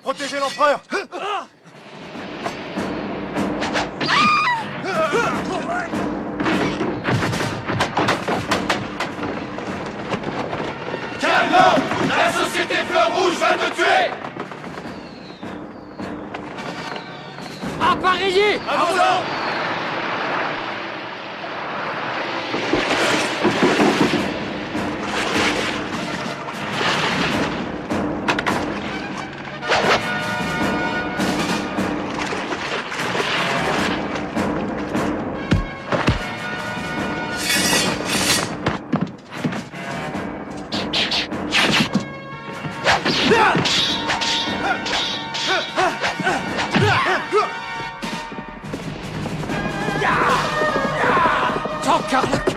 Protégez l'empereur! Calme! La société Fleur Rouge va te tuer! Appareillez! À vos ordres! Karlak!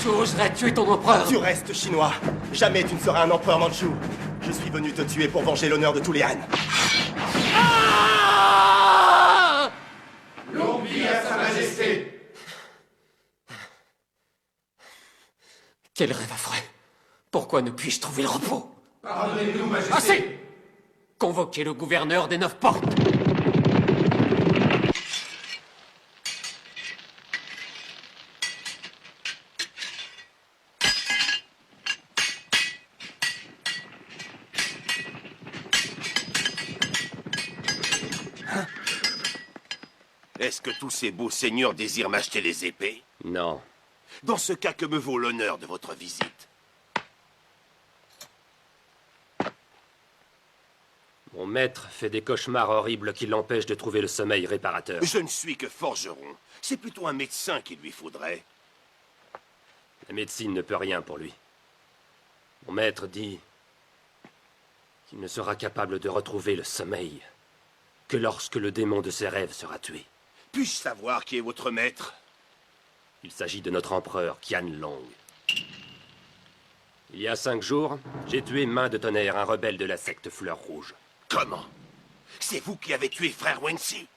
Tu oserais tuer ton empereur? Tu restes chinois. Jamais tu ne seras un empereur mandchou. Je suis venu te tuer pour venger l'honneur de tous les Han. Ah! Longue vie à Sa Majesté! Quel rêve affreux! Pourquoi ne puis-je trouver le repos? Pardonnez-nous, Majesté! Assez! Convoquez le gouverneur des 9 portes! Est-ce que tous ces beaux seigneurs désirent m'acheter les épées? Non. Dans ce cas, que me vaut l'honneur de votre visite? Mon maître fait des cauchemars horribles qui l'empêchent de trouver le sommeil réparateur. Je ne suis que forgeron. C'est plutôt un médecin qu'il lui faudrait. La médecine ne peut rien pour lui. Mon maître dit qu'il ne sera capable de retrouver le sommeil que lorsque le démon de ses rêves sera tué. Puis-je savoir qui est votre maître? Il s'agit de notre empereur, Qian Long. Il y a 5 jours, j'ai tué Main de Tonnerre, un rebelle de la secte Fleur Rouge. Comment? C'est vous qui avez tué frère Wensi?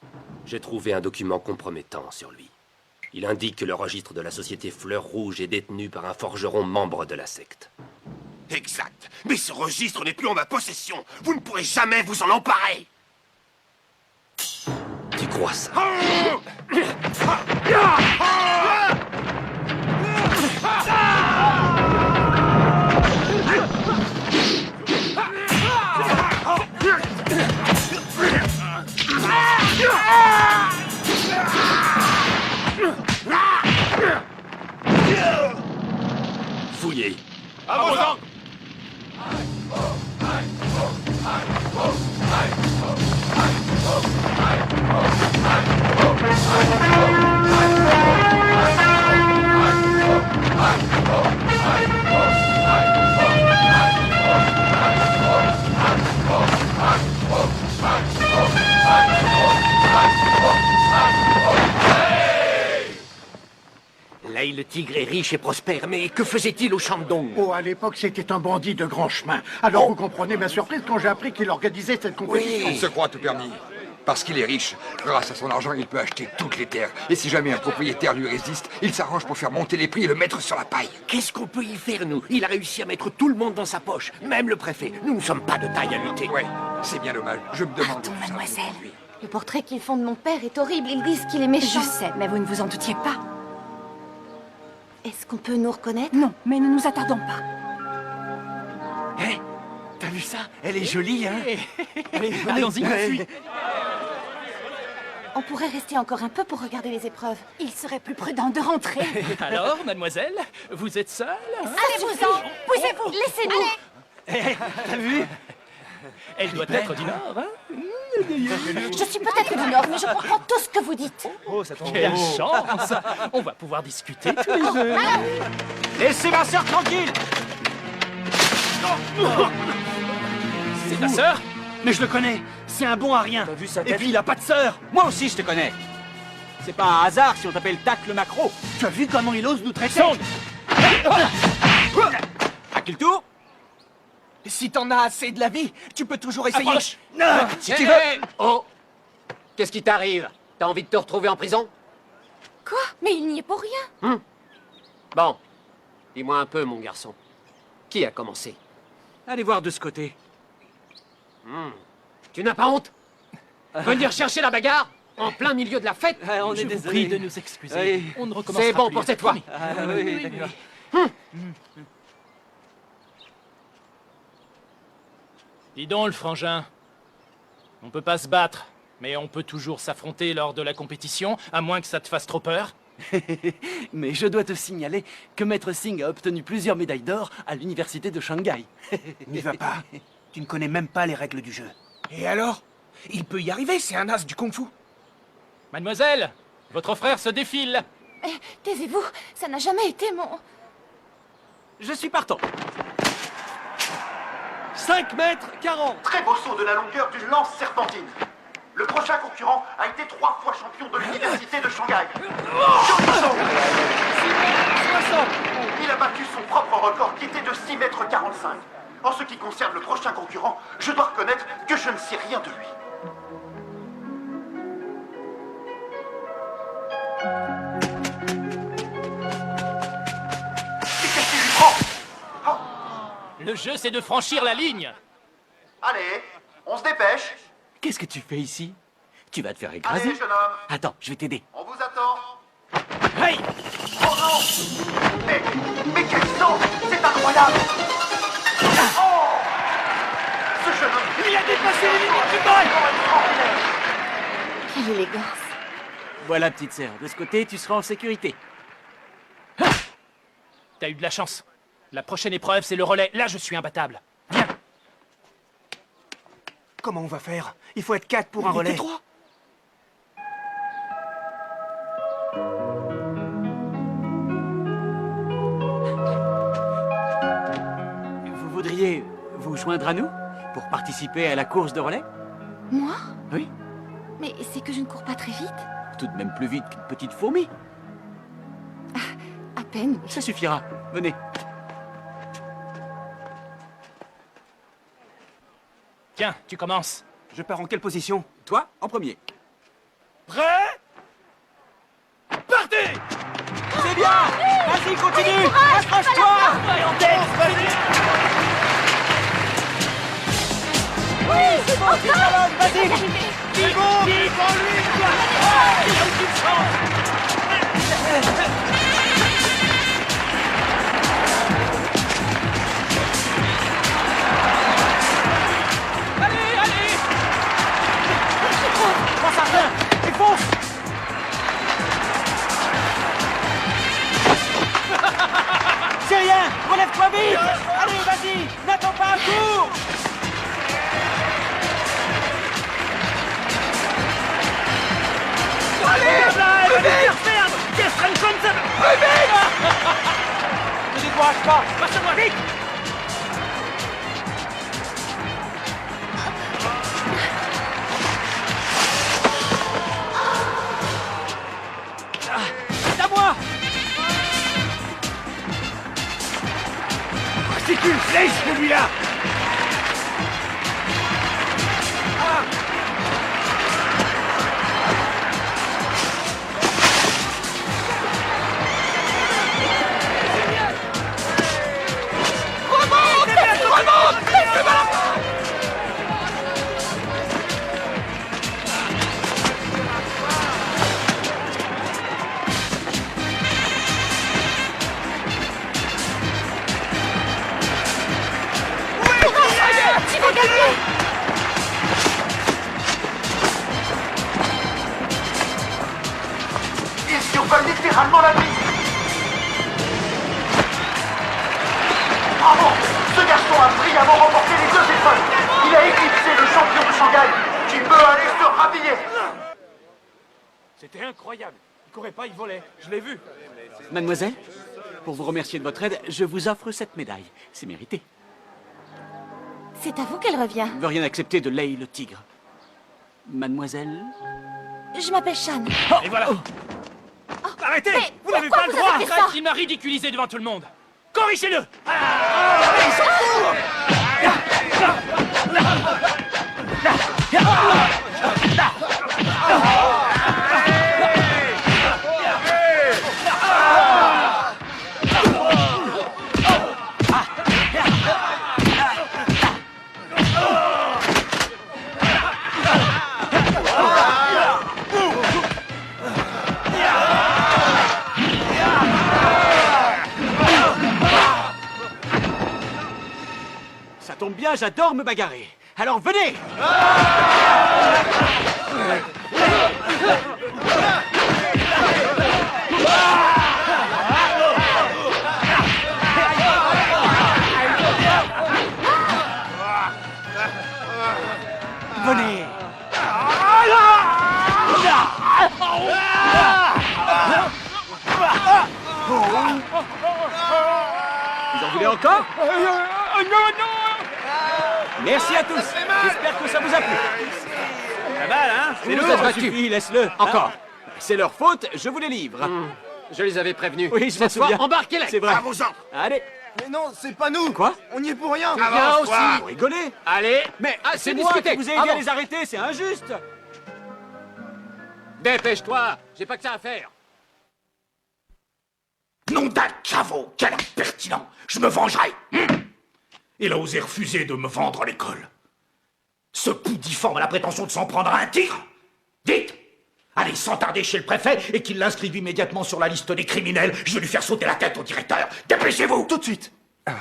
J'ai trouvé un document compromettant sur lui. Il indique que le registre de la société Fleur Rouge est détenu par un forgeron membre de la secte. Exact. Mais ce registre n'est plus en ma possession. Vous ne pourrez jamais vous en emparer. Tu crois ça? Fouillez. À vos ordres! Ah! tigre est riche et prospère, mais que faisait-il au Shandong? Oh, à l'époque, c'était un bandit de grand chemin. Alors vous comprenez ma surprise quand j'ai appris qu'il organisait cette compétition. Il se croit tout permis. Parce qu'il est riche, grâce à son argent, il peut acheter toutes les terres. Et si jamais un propriétaire lui résiste, il s'arrange pour faire monter les prix et le mettre sur la paille. Qu'est-ce qu'on peut y faire, nous? Il a réussi à mettre tout le monde dans sa poche, même le préfet. Nous ne sommes pas de taille à lutter. Ouais, c'est bien dommage. Je me demande... Pardon, où ça mademoiselle. va conduire. Le portrait qu'ils font de mon père est horrible. Ils disent qu'il est méchant. Je sais, mais vous ne vous en doutiez pas. Est-ce qu'on peut nous reconnaître? Non, mais ne nous attardons pas. Hé, t'as vu ça? Elle est jolie, hein? Allez, allons-y, fuis. On pourrait rester encore un peu pour regarder les épreuves. Il serait plus prudent de rentrer. Alors, mademoiselle, vous êtes seule hein? Allez-vous-en! Poussez-vous! Laissez-nous! T'as vu? Elle doit être du Nord, hein? Je suis peut-être du Nord, mais je comprends tout ce que vous dites. Oh, ça tombe bien. Quelle chance! On va pouvoir discuter tous les deux. Laissez ma sœur tranquille! C'est ta sœur? Mais je le connais. C'est un bon à rien. T'as vu sa Et tête? puis il a pas de sœur. Moi aussi je te connais. C'est pas un hasard si on t'appelle Tac le macro. Tu as vu comment il ose nous traiter? Sonde! À quel tour? Si t'en as assez de la vie, tu peux toujours essayer. Approche. Si tu veux. Oh! Qu'est-ce qui t'arrive? T'as envie de te retrouver en prison? Quoi? Mais il n'y est pour rien. Bon. Dis-moi un peu, mon garçon. Qui a commencé? Allez voir de ce côté. Tu n'as pas honte? Venir chercher la bagarre? En plein milieu de la fête? On est désolé de nous excuser. On ne recommencera C'est bon plus. pour cette fois. Oui, d'accord. Dis donc, le frangin. On peut pas se battre, mais on peut toujours s'affronter lors de la compétition, à moins que ça te fasse trop peur. Mais je dois te signaler que Maître Singh a obtenu plusieurs médailles d'or à l'université de Shanghai. N'y va pas. Tu ne connais même pas les règles du jeu. Et alors? Il peut y arriver, c'est un as du kung-fu. Mademoiselle, votre frère se défile. Taisez-vous, ça n'a jamais été mon... Je suis partant. 5 mètres 40. Très beau saut de la longueur d'une lance serpentine. Le prochain concurrent a été 3 fois champion de l'université de Shanghai. Joli saut. 60. Il a battu son propre record qui était de 6 mètres 45. En ce qui concerne le prochain concurrent, je dois reconnaître que je ne sais rien de lui. Qu'est-ce qu'il lui prend? Le jeu, c'est de franchir la ligne. Allez, on se dépêche. Qu'est-ce que tu fais ici? Tu vas te faire écraser. Allez, jeune homme, Attends, je vais t'aider. on vous attend. Hey! Oh non! Mais quel saut! C'est incroyable! Oh! Ce jeune homme... Il a dépassé les limites du bol! Quelle élégance. Voilà, petite sœur. De ce côté, tu seras en sécurité. T'as eu de la chance. La prochaine épreuve, c'est le relais. Là, je suis imbattable. Viens. Comment on va faire? Il faut être 4 pour un relais. 3. Vous voudriez vous joindre à nous pour participer à la course de relais? Moi? Oui. Mais c'est que je ne cours pas très vite. Tout de même plus vite qu'une petite fourmi. À peine. Ça suffira. Venez. Tiens, tu commences. Je pars en quelle position? Toi, en premier. Prêt? Partez! C'est bien. Vas-y, continue. Accroche-toi. Oui, c'est bon, tu balances. Vas-y. C'est bon! Prends-lui! Il a aucune chance! Allez, allez! Pense à rien. Et fonce. C'est rien. Relève-toi vite. Allez, vas-y. N'attends pas, cours. Ne décourage pas! Passe-moi vite! C'est à moi. littéralement la nuit. Bravo! Ce garçon a brillamment remporté les 2 épreuves. Il a éclipsé le champion de Shanghai. Tu peux aller se rhabiller. C'était incroyable. Il courait pas, il volait. Je l'ai vu. Mademoiselle, pour vous remercier de votre aide, je vous offre cette médaille. C'est mérité. C'est à vous qu'elle revient. Ne veut rien accepter de Lei le tigre. Mademoiselle? Je m'appelle Shan. Et voilà. Arrêtez! Mais Vous n'avez pourquoi pas le vous droit! avez fait ça? Arrête, il m'a ridiculisé devant tout le monde! Corrigez-le! Ça tombe bien, j'adore me bagarrer. Alors venez! Venez! Vous en voulez encore? Merci à tous. J'espère que ça vous a plu. Ça va, hein? C'est lourd, ça suffit, laisse-le. Encore. C'est leur faute, je vous les livre. Je les avais prévenus. Oui, je m'en Cette fois, souviens. embarquez-les. C'est vrai. À vos ordres. Allez. Mais non, c'est pas nous. Quoi? On y est pour rien. Viens aussi. Vous rigolez? Allez. Mais Ah, c'est c'est moi discuté. qui vous ai aidé à Avance. les arrêter, c'est injuste. Dépêche-toi. J'ai pas que ça à faire. Nom d'un caveau, quel impertinent! Je me vengerai! Il a osé refuser de me vendre à l'école. Ce coup difforme a la prétention de s'en prendre à un tigre? Dites! Allez, sans tarder chez le préfet et qu'il l'inscrive immédiatement sur la liste des criminels. Je vais lui faire sauter la tête au directeur. Dépêchez-vous! Tout de suite. Ah,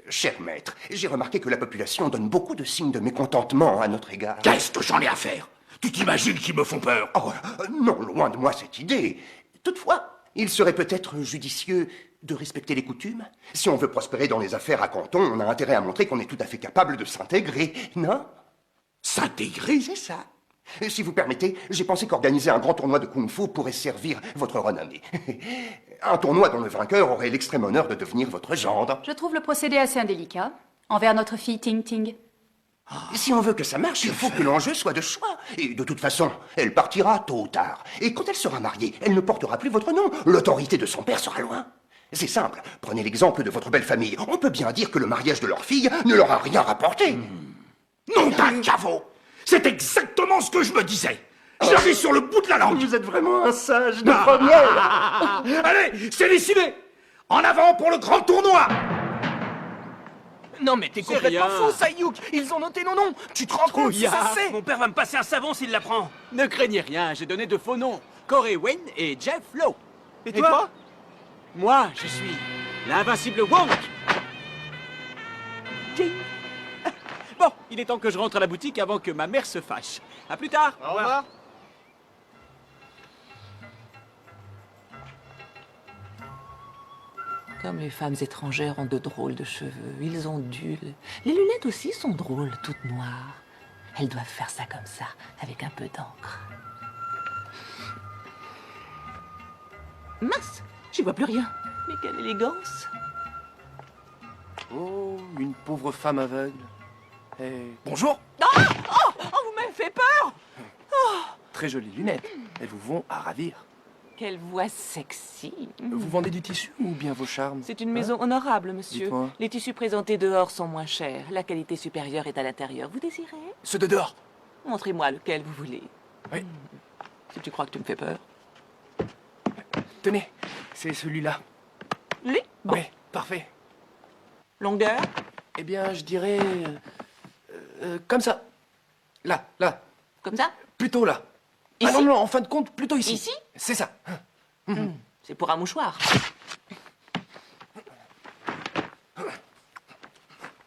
cher maître, j'ai remarqué que la population donne beaucoup de signes de mécontentement à notre égard. Qu'est-ce que j'en ai à faire? Tu t'imagines qu'ils me font peur? Oh, non, loin de moi cette idée. Toutefois, il serait peut-être judicieux de respecter les coutumes. Si on veut prospérer dans les affaires à Canton, on a intérêt à montrer qu'on est tout à fait capable de s'intégrer, non? S'intégrer? C'est ça. Si vous permettez, j'ai pensé qu'organiser un grand tournoi de kung-fu pourrait servir votre renommée. Un tournoi dont le vainqueur aurait l'extrême honneur de devenir votre gendre. Je trouve le procédé assez indélicat envers notre fille Ting Ting. Si on veut que ça marche, il faut que l'enjeu soit de choix. Et de toute façon, elle partira tôt ou tard. Et quand elle sera mariée, elle ne portera plus votre nom. L'autorité de son père sera loin. C'est simple. Prenez l'exemple de votre belle famille. On peut bien dire que le mariage de leur fille ne leur a rien rapporté. Nom d'un caveau! C'est exactement ce que je me disais! Je l'avais sur le bout de la langue! Vous êtes vraiment un sage de première. Allez, c'est décidé! En avant pour le grand tournoi! Non mais t'es C'est complètement rien. fou, Sayuk. Ils ont noté nos noms. Tu te rends compte si ça c'est? Mon père va me passer un savon s'il l'apprend. Ne craignez rien, j'ai donné de faux noms. Corey Wayne et Jeff Lowe. Et toi? Moi, je suis l'invincible Wonk. Jing. Bon, il est temps que je rentre à la boutique avant que ma mère se fâche. À plus tard. Au revoir. Comme les femmes étrangères ont de drôles de cheveux, ils ondulent. Les lunettes aussi sont drôles, toutes noires. Elles doivent faire ça comme ça, avec un peu d'encre. Mince, j'y vois plus rien. Mais quelle élégance! Oh, une pauvre femme aveugle. Bonjour. Oh, vous m'avez fait peur! Très jolies lunettes. Elles vous vont à ravir. Quelle voix sexy! Vous vendez du tissu ou bien vos charmes? C'est une maison honorable, monsieur. Dites-moi. Les tissus présentés dehors sont moins chers. La qualité supérieure est à l'intérieur. Vous désirez? Ceux de dehors. Montrez-moi lequel vous voulez. Oui. Si tu crois que tu me fais peur. Tenez, c'est celui-là. Lui? Bon. Oui, parfait. Longueur? Eh bien, je dirais... comme ça. Là, là. Comme ça? Plutôt là. Ici? Ah non, non, en fin de compte, plutôt ici. Ici? C'est ça. C'est pour un mouchoir.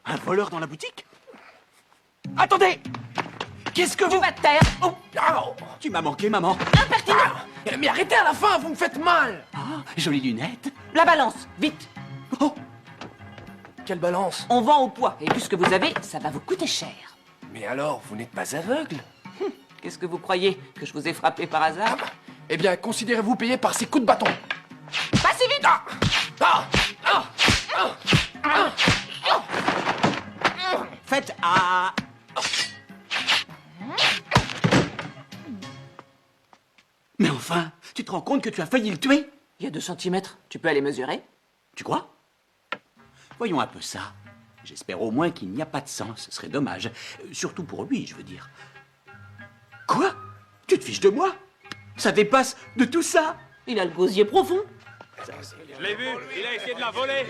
Un voleur dans la boutique? Attendez! Qu'est-ce que vous... Tu vas te taire! Oh, Tu m'as manqué, maman. Impertinent! mais arrêtez à la fin, vous me faites mal. Jolies lunettes. La balance, vite. Oh, Quelle balance? On vend au poids, et vu ce que vous avez, ça va vous coûter cher. Mais alors, vous n'êtes pas aveugle? Qu'est-ce que vous croyez? Que je vous ai frappé par hasard? Eh bien, considérez-vous payé par ces coups de bâton. Pas si vite! Faites à... Mais enfin, tu te rends compte que tu as failli le tuer? Il y a 2 centimètres, tu peux aller mesurer? Tu crois? Voyons un peu ça. J'espère au moins qu'il n'y a pas de sang, ce serait dommage. Surtout pour lui, je veux dire. Quoi? Tu te fiches de moi? Ça dépasse de tout ça? Il a le gosier profond. Je l'ai vu, il a essayé de la voler.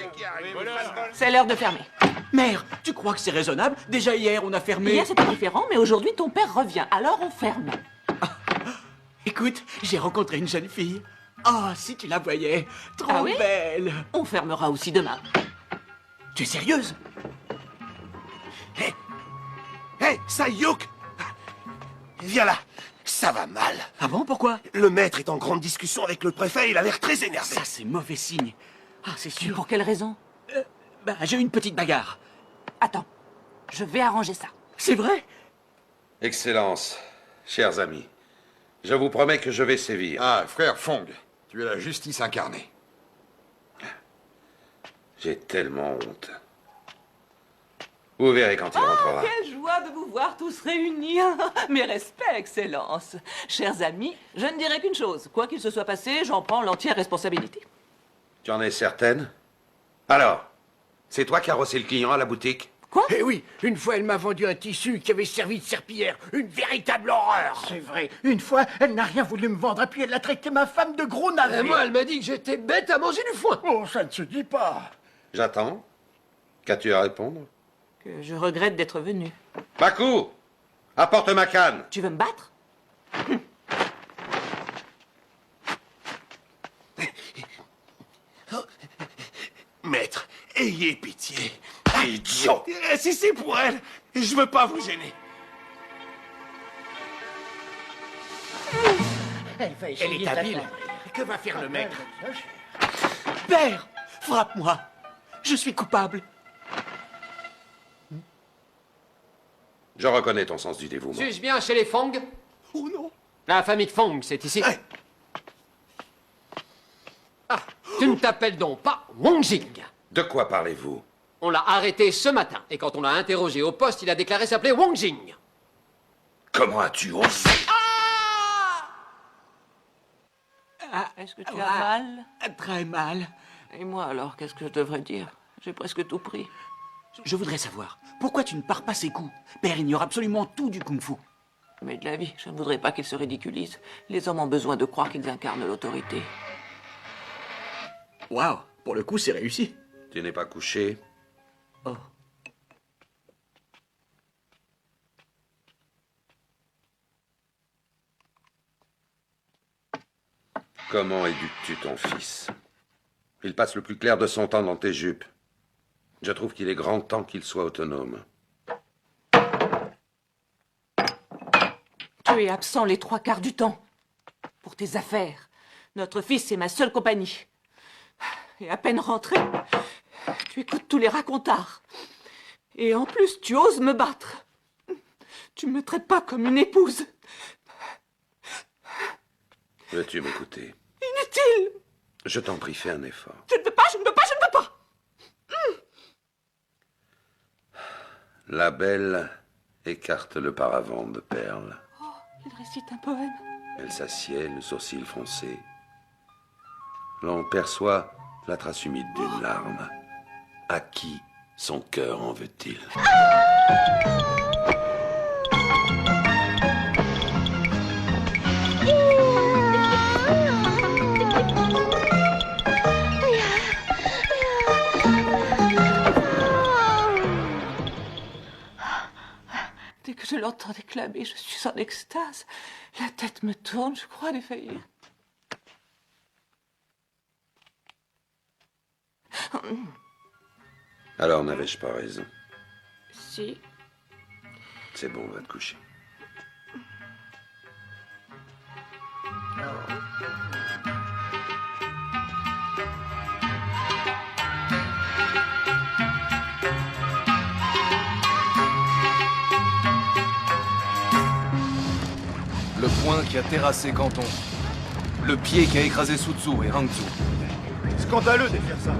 C'est l'heure de fermer. Mère, tu crois que c'est raisonnable? Déjà hier, on a fermé... Hier, c'était différent, mais aujourd'hui, ton père revient, alors on ferme. Écoute, j'ai rencontré une jeune fille. Oh, si tu la voyais, trop Ah oui? belle. On fermera aussi demain. Tu es sérieuse? Hé, Sayuk! Viens là, ça va mal. Ah bon, pourquoi? Le maître est en grande discussion avec le préfet, il a l'air très énervé. Ça, c'est mauvais signe. Ah, c'est sûr. Pour quelle raison? J'ai eu une petite bagarre. Attends, je vais arranger ça. C'est vrai? Excellence, chers amis, je vous promets que je vais sévir. Ah, frère Fong, tu es la justice incarnée. J'ai tellement honte. Vous verrez quand il rentrera. Quelle joie de vous voir tous réunis. Mes respects, Excellence. Chers amis, je ne dirai qu'une chose. Quoi qu'il se soit passé, j'en prends l'entière responsabilité. Tu en es certaine? Alors, c'est toi qui as rossé le client à la boutique? Quoi? Eh oui, une fois elle m'a vendu un tissu qui avait servi de serpillière. Une véritable horreur. C'est vrai. Une fois, elle n'a rien voulu me vendre, et puis elle a traité ma femme de gros navet. Et moi, elle m'a dit que j'étais bête à manger du foin. Oh, ça ne se dit pas. J'attends. Qu'as-tu à répondre? Que je regrette d'être venu. Baku, apporte ma canne. Tu veux me battre? Maître, ayez pitié. Idiot! Si c'est pour elle, je veux pas vous gêner. Elle est habile. Que va faire le maître? Père, frappe-moi. Je suis coupable. Je reconnais ton sens du dévouement. Suis-je bien chez les Fong? Oh non. La famille de Fong, c'est ici. Ah, tu ne t'appelles donc pas Wong Jing? De quoi parlez-vous? On l'a arrêté ce matin, et quand on l'a interrogé au poste, il a déclaré s'appeler Wong Jing. Comment as-tu osé? Est-ce que tu as mal? Très mal. Et moi alors, qu'est-ce que je devrais dire? J'ai presque tout pris. Je voudrais savoir, pourquoi tu ne pars pas ses coups? Père ignore absolument tout du kung-fu. Mais de la vie, je ne voudrais pas qu'ils se ridiculisent. Les hommes ont besoin de croire qu'ils incarnent l'autorité. Waouh, pour le coup, c'est réussi. Tu n'es pas couché? Oh. Comment éduques-tu ton fils? Il passe le plus clair de son temps dans tes jupes. Je trouve qu'il est grand temps qu'il soit autonome. Tu es absent les 3/4 du temps. Pour tes affaires. Notre fils est ma seule compagnie. Et à peine rentré, tu écoutes tous les racontards. Et en plus, tu oses me battre. Tu me traites pas comme une épouse. Veux-tu m'écouter? Inutile. Je t'en prie, fais un effort. Je ne veux pas, je ne veux pas, je ne veux pas. La belle écarte le paravent de perles. Oh, il récite un poème. Elle s'assied, le sourcil froncé. L'on perçoit la trace humide d'une larme. À qui son cœur en veut-il? Dès que je l'entends déclamer, je suis en extase. La tête me tourne, je crois défaillir. Alors n'avais-je pas raison? Si. C'est bon, va te coucher. Le poing qui a terrassé Canton. Le pied qui a écrasé Sutsu et Hangzhou. Scandaleux de faire ça.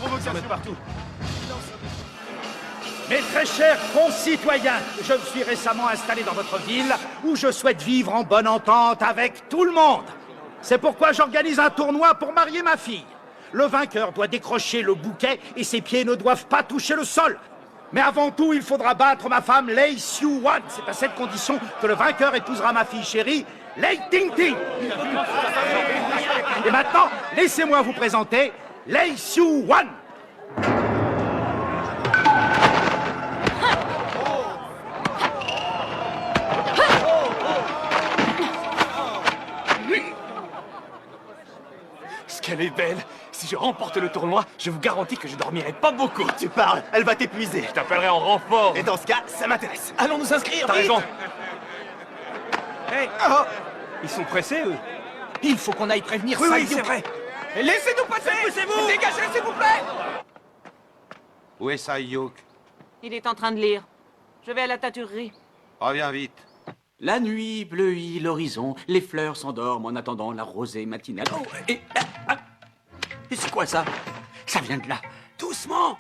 Provocation partout. Mes très chers concitoyens, je me suis récemment installé dans votre ville où je souhaite vivre en bonne entente avec tout le monde. C'est pourquoi j'organise un tournoi pour marier ma fille. Le vainqueur doit décrocher le bouquet et ses pieds ne doivent pas toucher le sol. Mais avant tout, il faudra battre ma femme Lei Xiu-Wan. C'est à cette condition que le vainqueur épousera ma fille chérie, Lei Ting-Ting. Et maintenant, laissez-moi vous présenter Lei Xiu-Wan. Qu'elle est belle. Si je remporte le tournoi, je vous garantis que je dormirai pas beaucoup. Tu parles, elle va t'épuiser. Je t'appellerai en renfort. Et dans ce cas, ça m'intéresse. Allons nous inscrire. T'as raison. Hey. Ils sont pressés, eux. Il faut qu'on aille prévenir Oui, Sayuk. oui, c'est vrai. Laissez-nous passer. Poussez-vous. Dégagez, s'il vous plaît. Où est Sayuk? Il est en train de lire. Je vais à la teinturerie. Reviens vite. La nuit bleuit l'horizon, les fleurs s'endorment en attendant la rosée matinale. Oh, et c'est quoi ça? Ça vient de là. Doucement.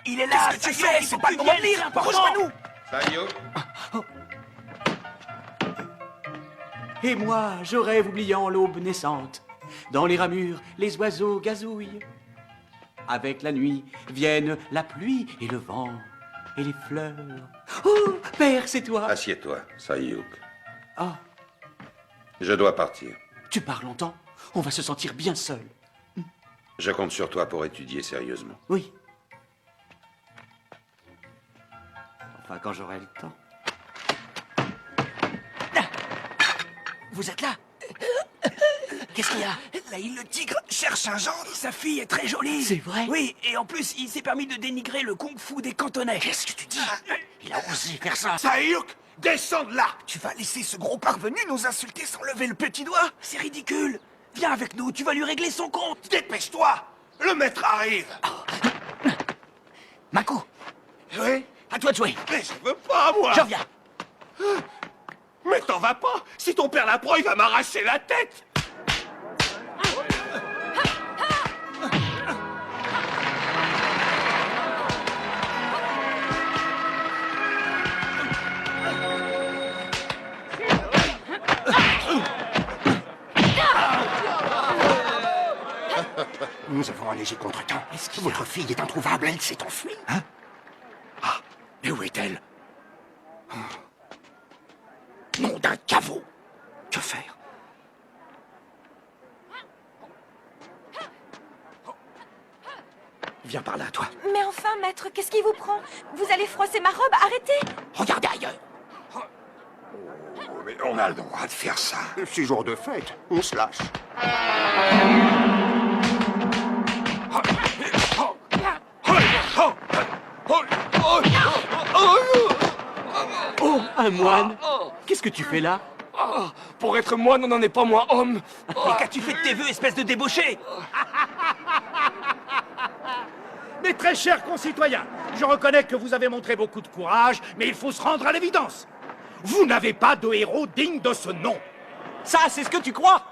Il est là. Qu'est-ce que tu fais? C'est pas le moment de lire. Rejoins-nous. Sayuk. Et moi, je rêve oubliant l'aube naissante. Dans les ramures, les oiseaux gazouillent. Avec la nuit viennent la pluie et le vent et les fleurs. Oh, père, c'est toi. Assieds-toi, Sayuk. Ah, Je dois partir. tu pars longtemps? On va se sentir bien seul. Je compte sur toi pour étudier sérieusement. Oui. Enfin, quand j'aurai le temps. Vous êtes là? Qu'est-ce qu'il y a? Là, le tigre cherche un gendre. Sa fille est très jolie. C'est vrai? Oui, et en plus, il s'est permis de dénigrer le kung-fu des Cantonais. Qu'est-ce que tu dis? Il a osé faire ça. Sayuk, descends de là. Tu vas laisser ce gros parvenu nous insulter sans lever le petit doigt? C'est ridicule. Viens avec nous, tu vas lui régler son compte. Dépêche-toi. Le maître arrive. Mako. Oui? À toi de jouer. Mais je veux pas, moi. Je reviens. Mais t'en vas pas. Si ton père l'apprend, il va m'arracher la tête. Nous avons un léger contretemps. Votre fille est introuvable, elle s'est enfuie. Hein? Ah, mais où est-elle? Nom d'un caveau. Que faire? Viens par là, toi. Mais enfin, maître, qu'est-ce qui vous prend? Vous allez froisser ma robe, arrêtez! Regardez ailleurs. Mais on a le droit de faire ça. C'est jour de fête, on se lâche. Oh, un moine! Qu'est-ce que tu fais là? Pour être moine, on n'en est pas moins homme. Mais qu'as-tu fait de tes vœux, espèce de débauché? Mes très chers concitoyens, je reconnais que vous avez montré beaucoup de courage, mais il faut se rendre à l'évidence. Vous n'avez pas de héros digne de ce nom. Ça, c'est ce que tu crois?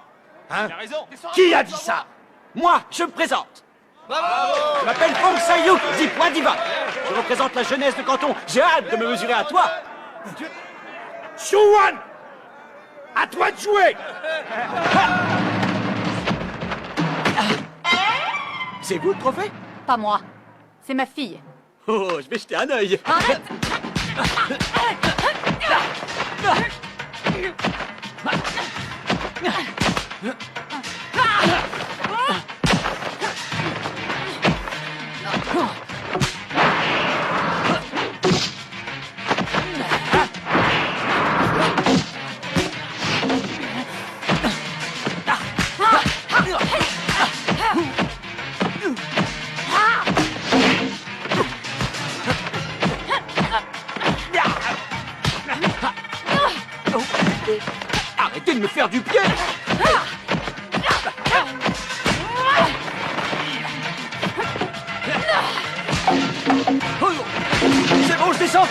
Hein? T'as raison. Qui a dit ça? Moi, je me présente. Je m'appelle Fong Sayuk, dit Point Diva. Je représente la jeunesse de Canton. J'ai hâte de me mesurer à toi. Xiu-Wan, à toi de jouer. C'est vous le trophée? Pas moi. C'est ma fille. Oh, je vais jeter un œil. Arrête! Arrêtez de me faire du pied! C'est bon, je descends!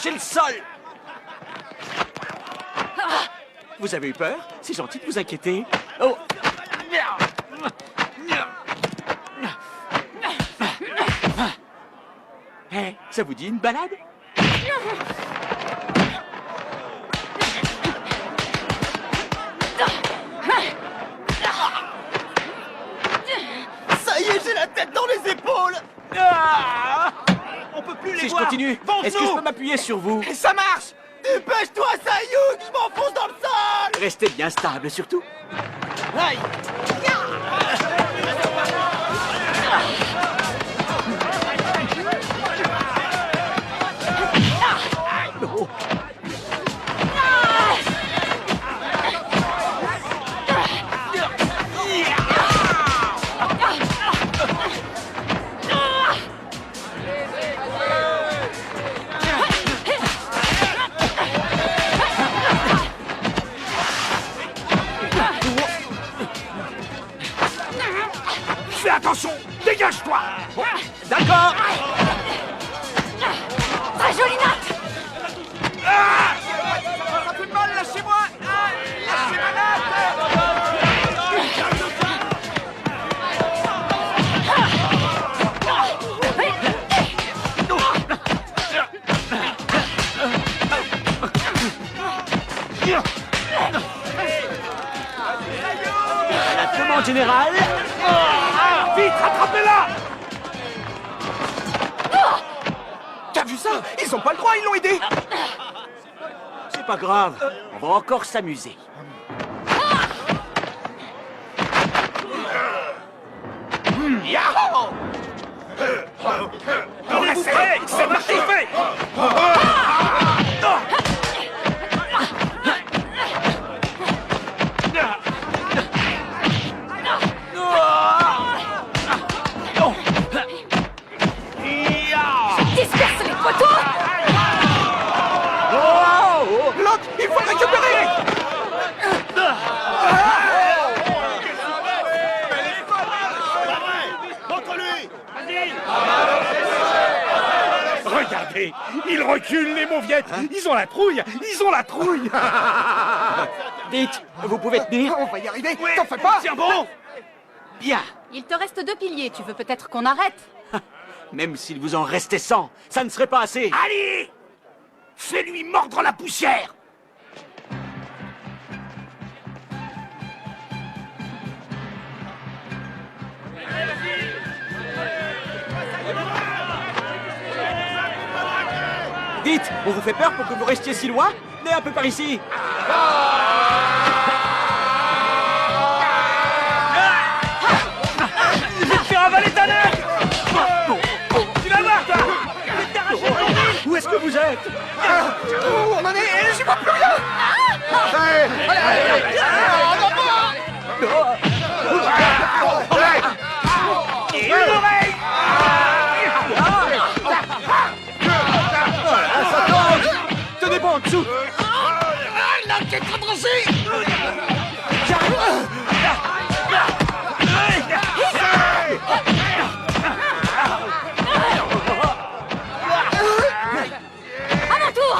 toucher le sol. Vous avez eu peur? C'est gentil de vous inquiéter. Oh. Hey, ça vous dit une balade? Ça y est, j'ai la tête dans les épaules. On peut plus les Si je voir. continue, est-ce que je peux m'appuyer sur vous? Ça marche. Dépêche-toi, Sayouk, je m'enfonce dans le sol. Restez bien stable, surtout. Aïe. Oh. Fais attention! Dégage-toi! D'accord! Très jolie note! Ça fait mal, lâchez-moi. Lâchez ma À la demande générale. Vite, rattrapez-la! T'as vu ça? Ils ont pas le droit, ils l'ont aidé. C'est pas grave, on va encore s'amuser. Yahoo! C'est marché fait! Disperse les poteaux! L'autre, il faut le récupérer. Regardez, ils reculent les mauviettes. Ils ont la trouille. Ils ont la trouille. Vite, vous pouvez tenir? On va y arriver. T'en fais pas. Tiens bon. Bien. Il te reste 2 piliers, tu veux peut-être qu'on arrête? Même s'il vous en restait 100, ça ne serait pas assez. Allez! Fais-lui mordre la poussière! Dites, on vous fait peur pour que vous restiez si loin? Venez un peu par ici. Je vais te faire avaler ta nerf! Tu vas voir, toi! Je vais t'arracher ton nez! Où est-ce que vous êtes? Où on en est? J'y vois plus rien. Et une oreille! Tenez bon en dessous. La tête redressée. À mon tour!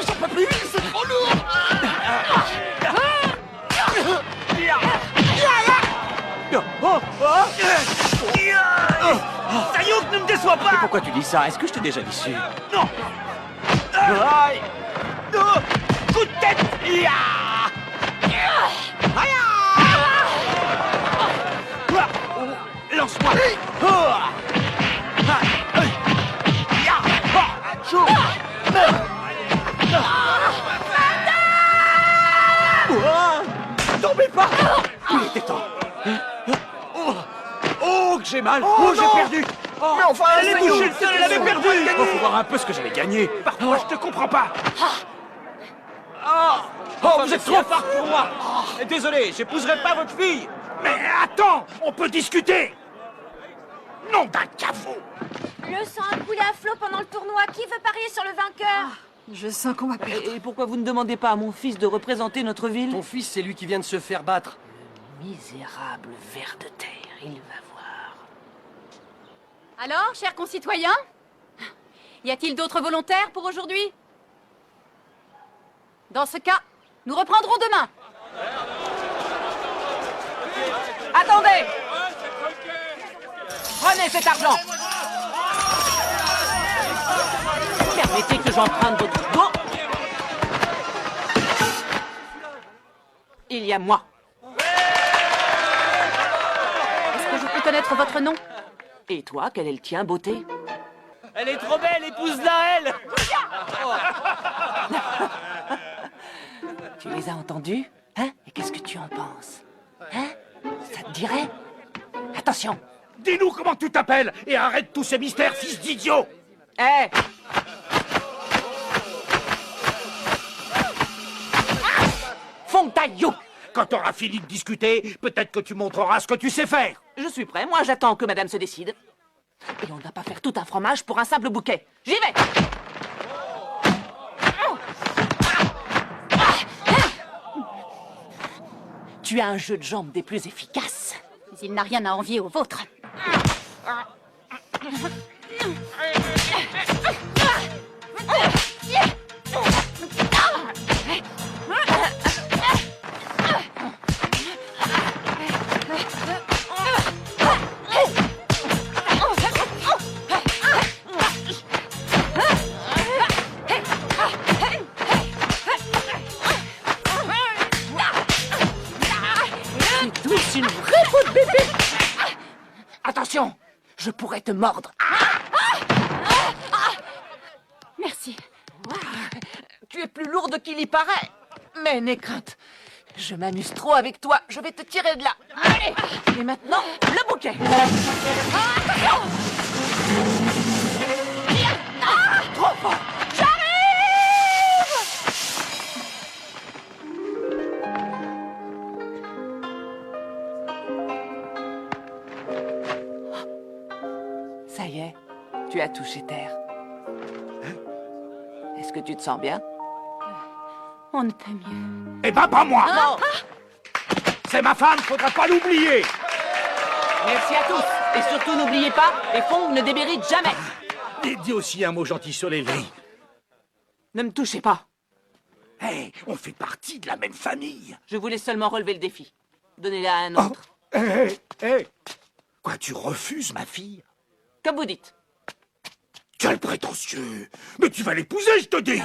J'en peux plus, c'est trop lourd. Sayouk, ne me déçois Mais pas! pourquoi tu dis ça? Est-ce que je t'ai déjà déçu? Non! Aïe. Coup de tête! Lance-moi. Tombez pas. Il était temps. Oh, que j'ai mal. Oh, j'ai perdu. Mais enfin, Elle est touchée le sol, elle avait perdu! Faut voir un peu ce que j'avais gagné. Parfois, je te comprends pas! Oh, vous êtes trop fort pour moi. Désolé, j'épouserai pas votre fille. Mais attends! On peut discuter! Nom d'un caveau! Le sang a coulé à flot pendant le tournoi. Qui veut parier sur le vainqueur? Je sens qu'on va perdre. Et pourquoi vous ne demandez pas à mon fils de représenter notre ville? Ton fils, c'est lui qui vient de se faire battre. Misérable ver de terre, il va voir. Alors, chers concitoyens, Y a-t-il d'autres volontaires pour aujourd'hui? Dans ce cas, nous reprendrons demain. Attendez! Prenez cet argent! Permettez que j'emprunte votre dos. Il y a moi. Est-ce que je peux connaître votre nom? Et toi, quel est le tien, beauté? Elle est trop belle, épouse-la, elle! Tu les as entendus? Hein? Et qu'est-ce que tu en penses? Hein? Ça te dirait? Attention! Dis-nous comment tu t'appelles et arrête tous ces mystères, fils d'idiot! Hé! Fontaillou! Quand t'auras fini de discuter, peut-être que tu montreras ce que tu sais faire. Je suis prêt, moi j'attends que madame se décide. Et on ne va pas faire tout un fromage pour un simple bouquet. J'y vais! Tu as un jeu de jambes des plus efficaces. Mais il n'a rien à envier au vôtre. C'est tous une vraie peau de bébé! Attention, je pourrais te mordre. Merci. Tu es plus lourde qu'il y paraît. Mais n'aie crainte. Je m'amuse trop avec toi. Je vais te tirer de là. Allez! Et maintenant, le bouquet. Trop fort. Ça y est, tu as touché terre. Est-ce que tu te sens bien? On ne peut mieux. Eh ben, pas moi! Non! C'est ma femme, faudra pas l'oublier! Merci à tous. Et surtout, n'oubliez pas, les fonds ne débéritent jamais. Et dis aussi un mot gentil sur les vieilles. Ne me touchez pas. Hé, on fait partie de la même famille. Je voulais seulement relever le défi. Donnez-la à un autre. Hé! Quoi, tu refuses ma fille? Comme vous dites. Quel prétentieux! Mais tu vas l'épouser, je te dis!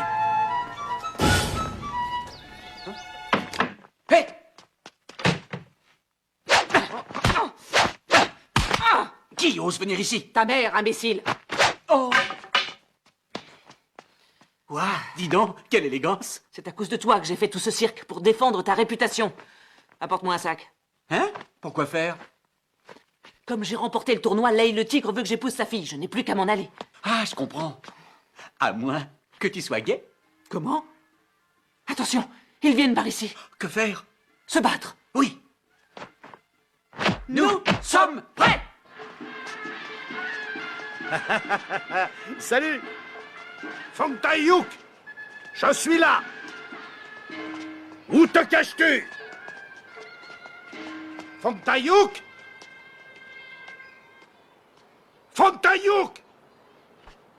Hé! Qui ose venir ici? Ta mère, imbécile. Oh! Ouah, dis donc, quelle élégance! C'est à cause de toi que j'ai fait tout ce cirque, pour défendre ta réputation. Apporte-moi un sac. Hein? Pourquoi faire? Comme j'ai remporté le tournoi, Leï le tigre veut que j'épouse sa fille. Je n'ai plus qu'à m'en aller. Ah, je comprends. À moins que tu sois gay. Comment? Attention, ils viennent par ici. Que faire? Se battre. Oui. Nous sommes prêts! Salut! Fontailluk! Je suis là! Où te caches-tu? Fontailluk! Fontailluk!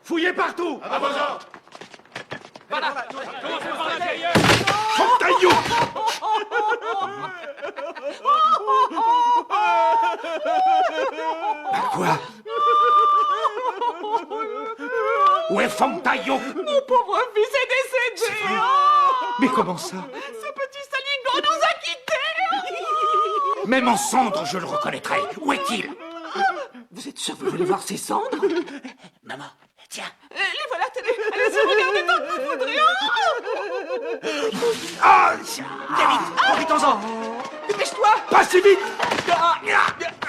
Fouillez partout! À vos ordres! Fontailluk! Quoi? Où est Fontailluk? Mon pauvre fils est décédé. Mais comment ça? Ce petit saligo nous a quittés. Même en cendres, je le reconnaîtrai. Où est-il? Vous êtes sûr que vous voulez voir ses cendres? Maman, tiens. Les voilà, allez-y, regardez dans le poudre. Ah! Vite, profitons-en. Dépêche-toi. Pas si vite!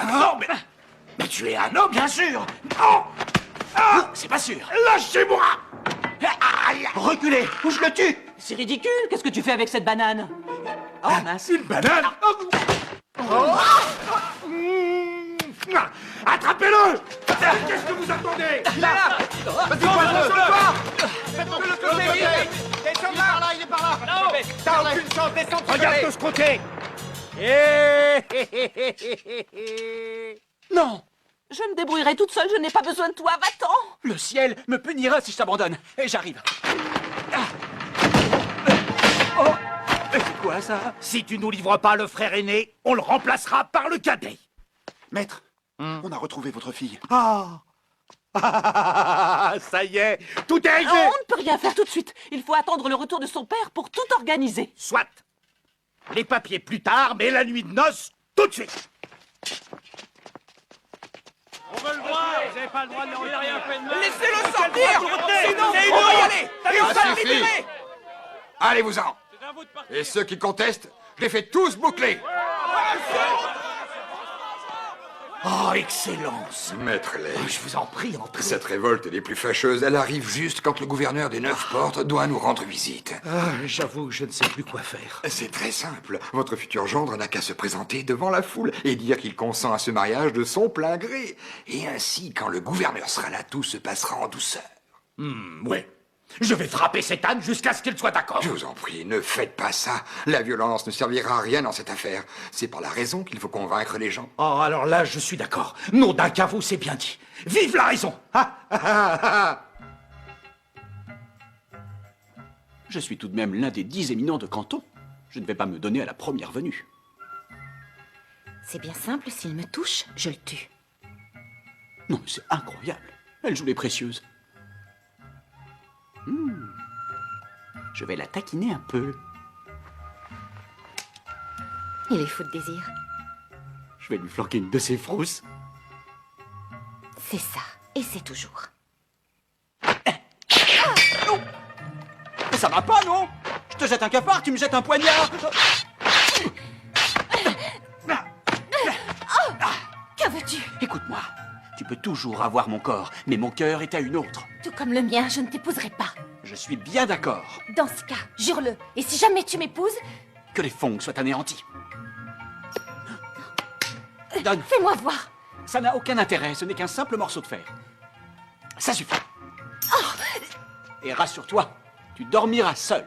Non, mais tu es un homme, bien sûr! Non! Ah! C'est pas sûr. Lâchez-moi! Reculez, ou je le tue! C'est ridicule. Qu'est-ce que tu fais avec cette banane? Oh mince. Une banane? Attrapez-le! Qu'est-ce que vous attendez? Là! Petit poisson sur le toit! Faites-le de l'autre côté! Descends par là, il est par là! T'as aucune chance, descends de ce Regarde côté. de ce côté! Non! Je me débrouillerai toute seule, je n'ai pas besoin de toi, va-t'en. Le ciel me punira si je t'abandonne. Et j'arrive. Oh, c'est quoi ça? Si tu nous livres pas le frère aîné, on le remplacera par le cadet. Maître, on a retrouvé votre fille. Ah, ça y est, tout est réglé. On ne peut rien faire tout de suite. Il faut attendre le retour de son père pour tout organiser. Soit. Les papiers plus tard, mais la nuit de noces, tout de suite. On veut le voir. Vous n'avez pas le droit de le rien fait de mal. Laissez-le sortir. Sinon, C'est on va y nous. aller. Ça suffit. Allez-vous-en. Et ceux qui contestent, je les fais tous boucler. Oh, Excellence. Maître Lay. Je vous en prie, entrez. Cette révolte est des plus fâcheuses. Elle arrive juste quand le gouverneur des 9 portes doit nous rendre visite. J'avoue que je ne sais plus quoi faire. C'est très simple. Votre futur gendre n'a qu'à se présenter devant la foule et dire qu'il consent à ce mariage de son plein gré. Et ainsi, quand le gouverneur sera là, tout se passera en douceur. Ouais. Je vais frapper cet âne jusqu'à ce qu'il soit d'accord. Je vous en prie, ne faites pas ça. La violence ne servira à rien dans cette affaire. C'est par la raison qu'il faut convaincre les gens. Oh, alors là, je suis d'accord. Nom d'un caveau, c'est bien dit. Vive la raison. Je suis tout de même l'un des 10 éminents de Canton. Je ne vais pas me donner à la première venue. C'est bien simple, s'il me touche, je le tue. Non, mais c'est incroyable. Elle joue les précieuses. Je vais la taquiner un peu. Il est fou de désir. Je vais lui flanquer une de ses frousses. C'est ça, et c'est toujours. Ça va pas, non? Je te jette un cafard, tu me jettes un poignard. Que veux-tu? Écoute-moi, tu peux toujours avoir mon corps, mais mon cœur est à une autre. Tout comme le mien, je ne t'épouserai pas. Je suis bien d'accord. Dans ce cas, jure-le. Et si jamais tu m'épouses, Que les fongs soient anéantis. Donne. fais-moi voir. Ça n'a aucun intérêt, ce n'est qu'un simple morceau de fer. Ça suffit. Et rassure-toi, tu dormiras seul.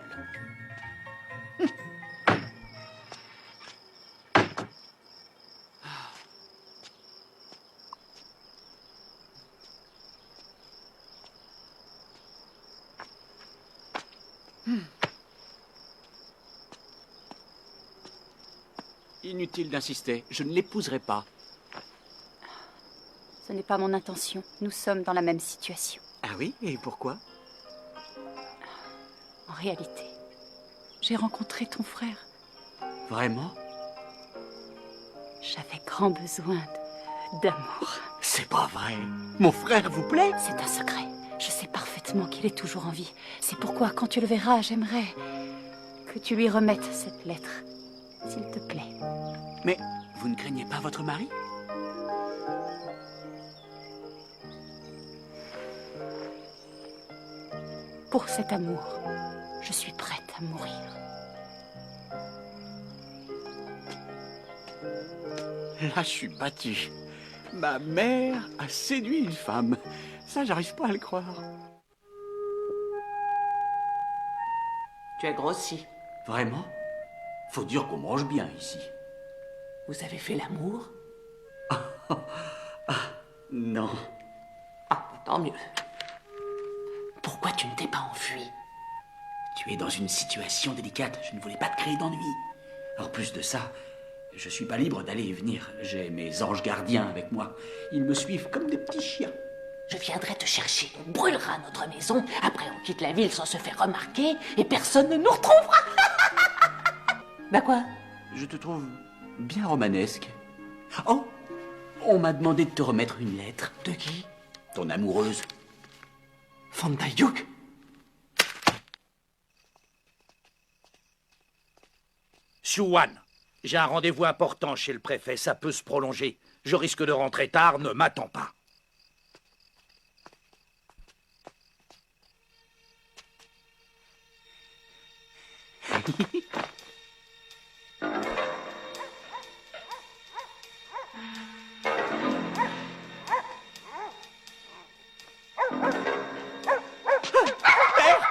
Inutile d'insister, je ne l'épouserai pas. Ce n'est pas mon intention. Nous sommes dans la même situation. Ah oui? Et pourquoi? En réalité, j'ai rencontré ton frère. Vraiment? J'avais grand besoin d'amour. C'est pas vrai. Mon frère vous plaît? C'est un secret. Je sais parfaitement qu'il est toujours en vie. C'est pourquoi, quand tu le verras, j'aimerais que tu lui remettes cette lettre. S'il te plaît. Mais vous ne craignez pas votre mari? Pour cet amour, je suis prête à mourir. Là, je suis battu. Ma mère a séduit une femme. Ça, j'arrive pas à le croire. Tu as grossi. Vraiment? Faut dire qu'on mange bien ici. Vous avez fait l'amour? Non. Ah, tant mieux. Pourquoi tu ne t'es pas enfui? Tu es dans une situation délicate. Je ne voulais pas te créer d'ennui. En plus de ça, je suis pas libre d'aller et venir. J'ai mes anges gardiens avec moi. Ils me suivent comme des petits chiens. Je viendrai te chercher. On brûlera notre maison. Après, on quitte la ville sans se faire remarquer et personne ne nous retrouvera. Bah quoi? Je te trouve bien romanesque. Oh, on m'a demandé de te remettre une lettre. De qui? Ton amoureuse. Fandayuk? Xuan, j'ai un rendez-vous important chez le préfet. Ça peut se prolonger. Je risque de rentrer tard. Ne m'attends pas.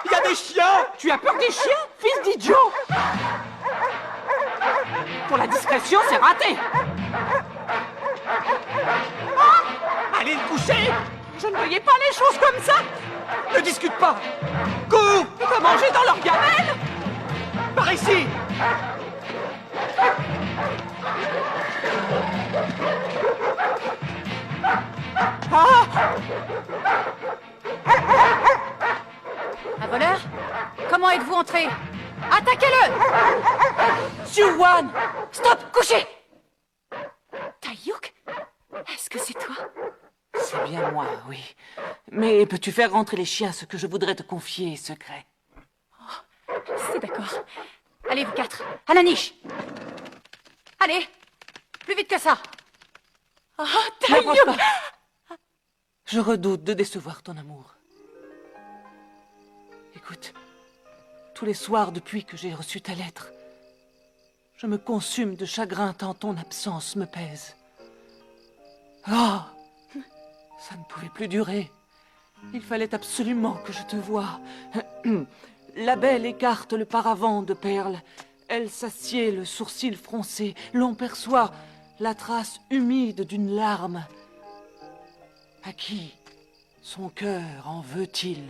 Il y a des chiens! Tu as peur des chiens, fils d'idiot? Pour la discrétion, c'est raté! ne voyais pas les choses comme ça. Ne discute pas. Cours. Tu vas manger dans leur gamelle. Par ici. Un voleur? Comment êtes-vous entré? Attaquez-le! Siouan! Stop! Couchez! Taïouk? Est-ce que c'est toi? C'est bien moi, oui. Mais peux-tu faire rentrer les chiens? Ce que je voudrais te confier est secret. Oh, c'est d'accord. Allez, vous quatre, à la niche! Allez! Plus vite que ça! Oh, Taïouk! Je redoute de décevoir ton amour. Écoute, tous les soirs depuis que j'ai reçu ta lettre, je me consume de chagrin tant ton absence me pèse. Oh, ça ne pouvait plus durer. Il fallait absolument que je te voie. La belle écarte le paravent de perles. Elle s'assied, le sourcil froncé. L'on perçoit la trace humide d'une larme. À qui son cœur en veut-il?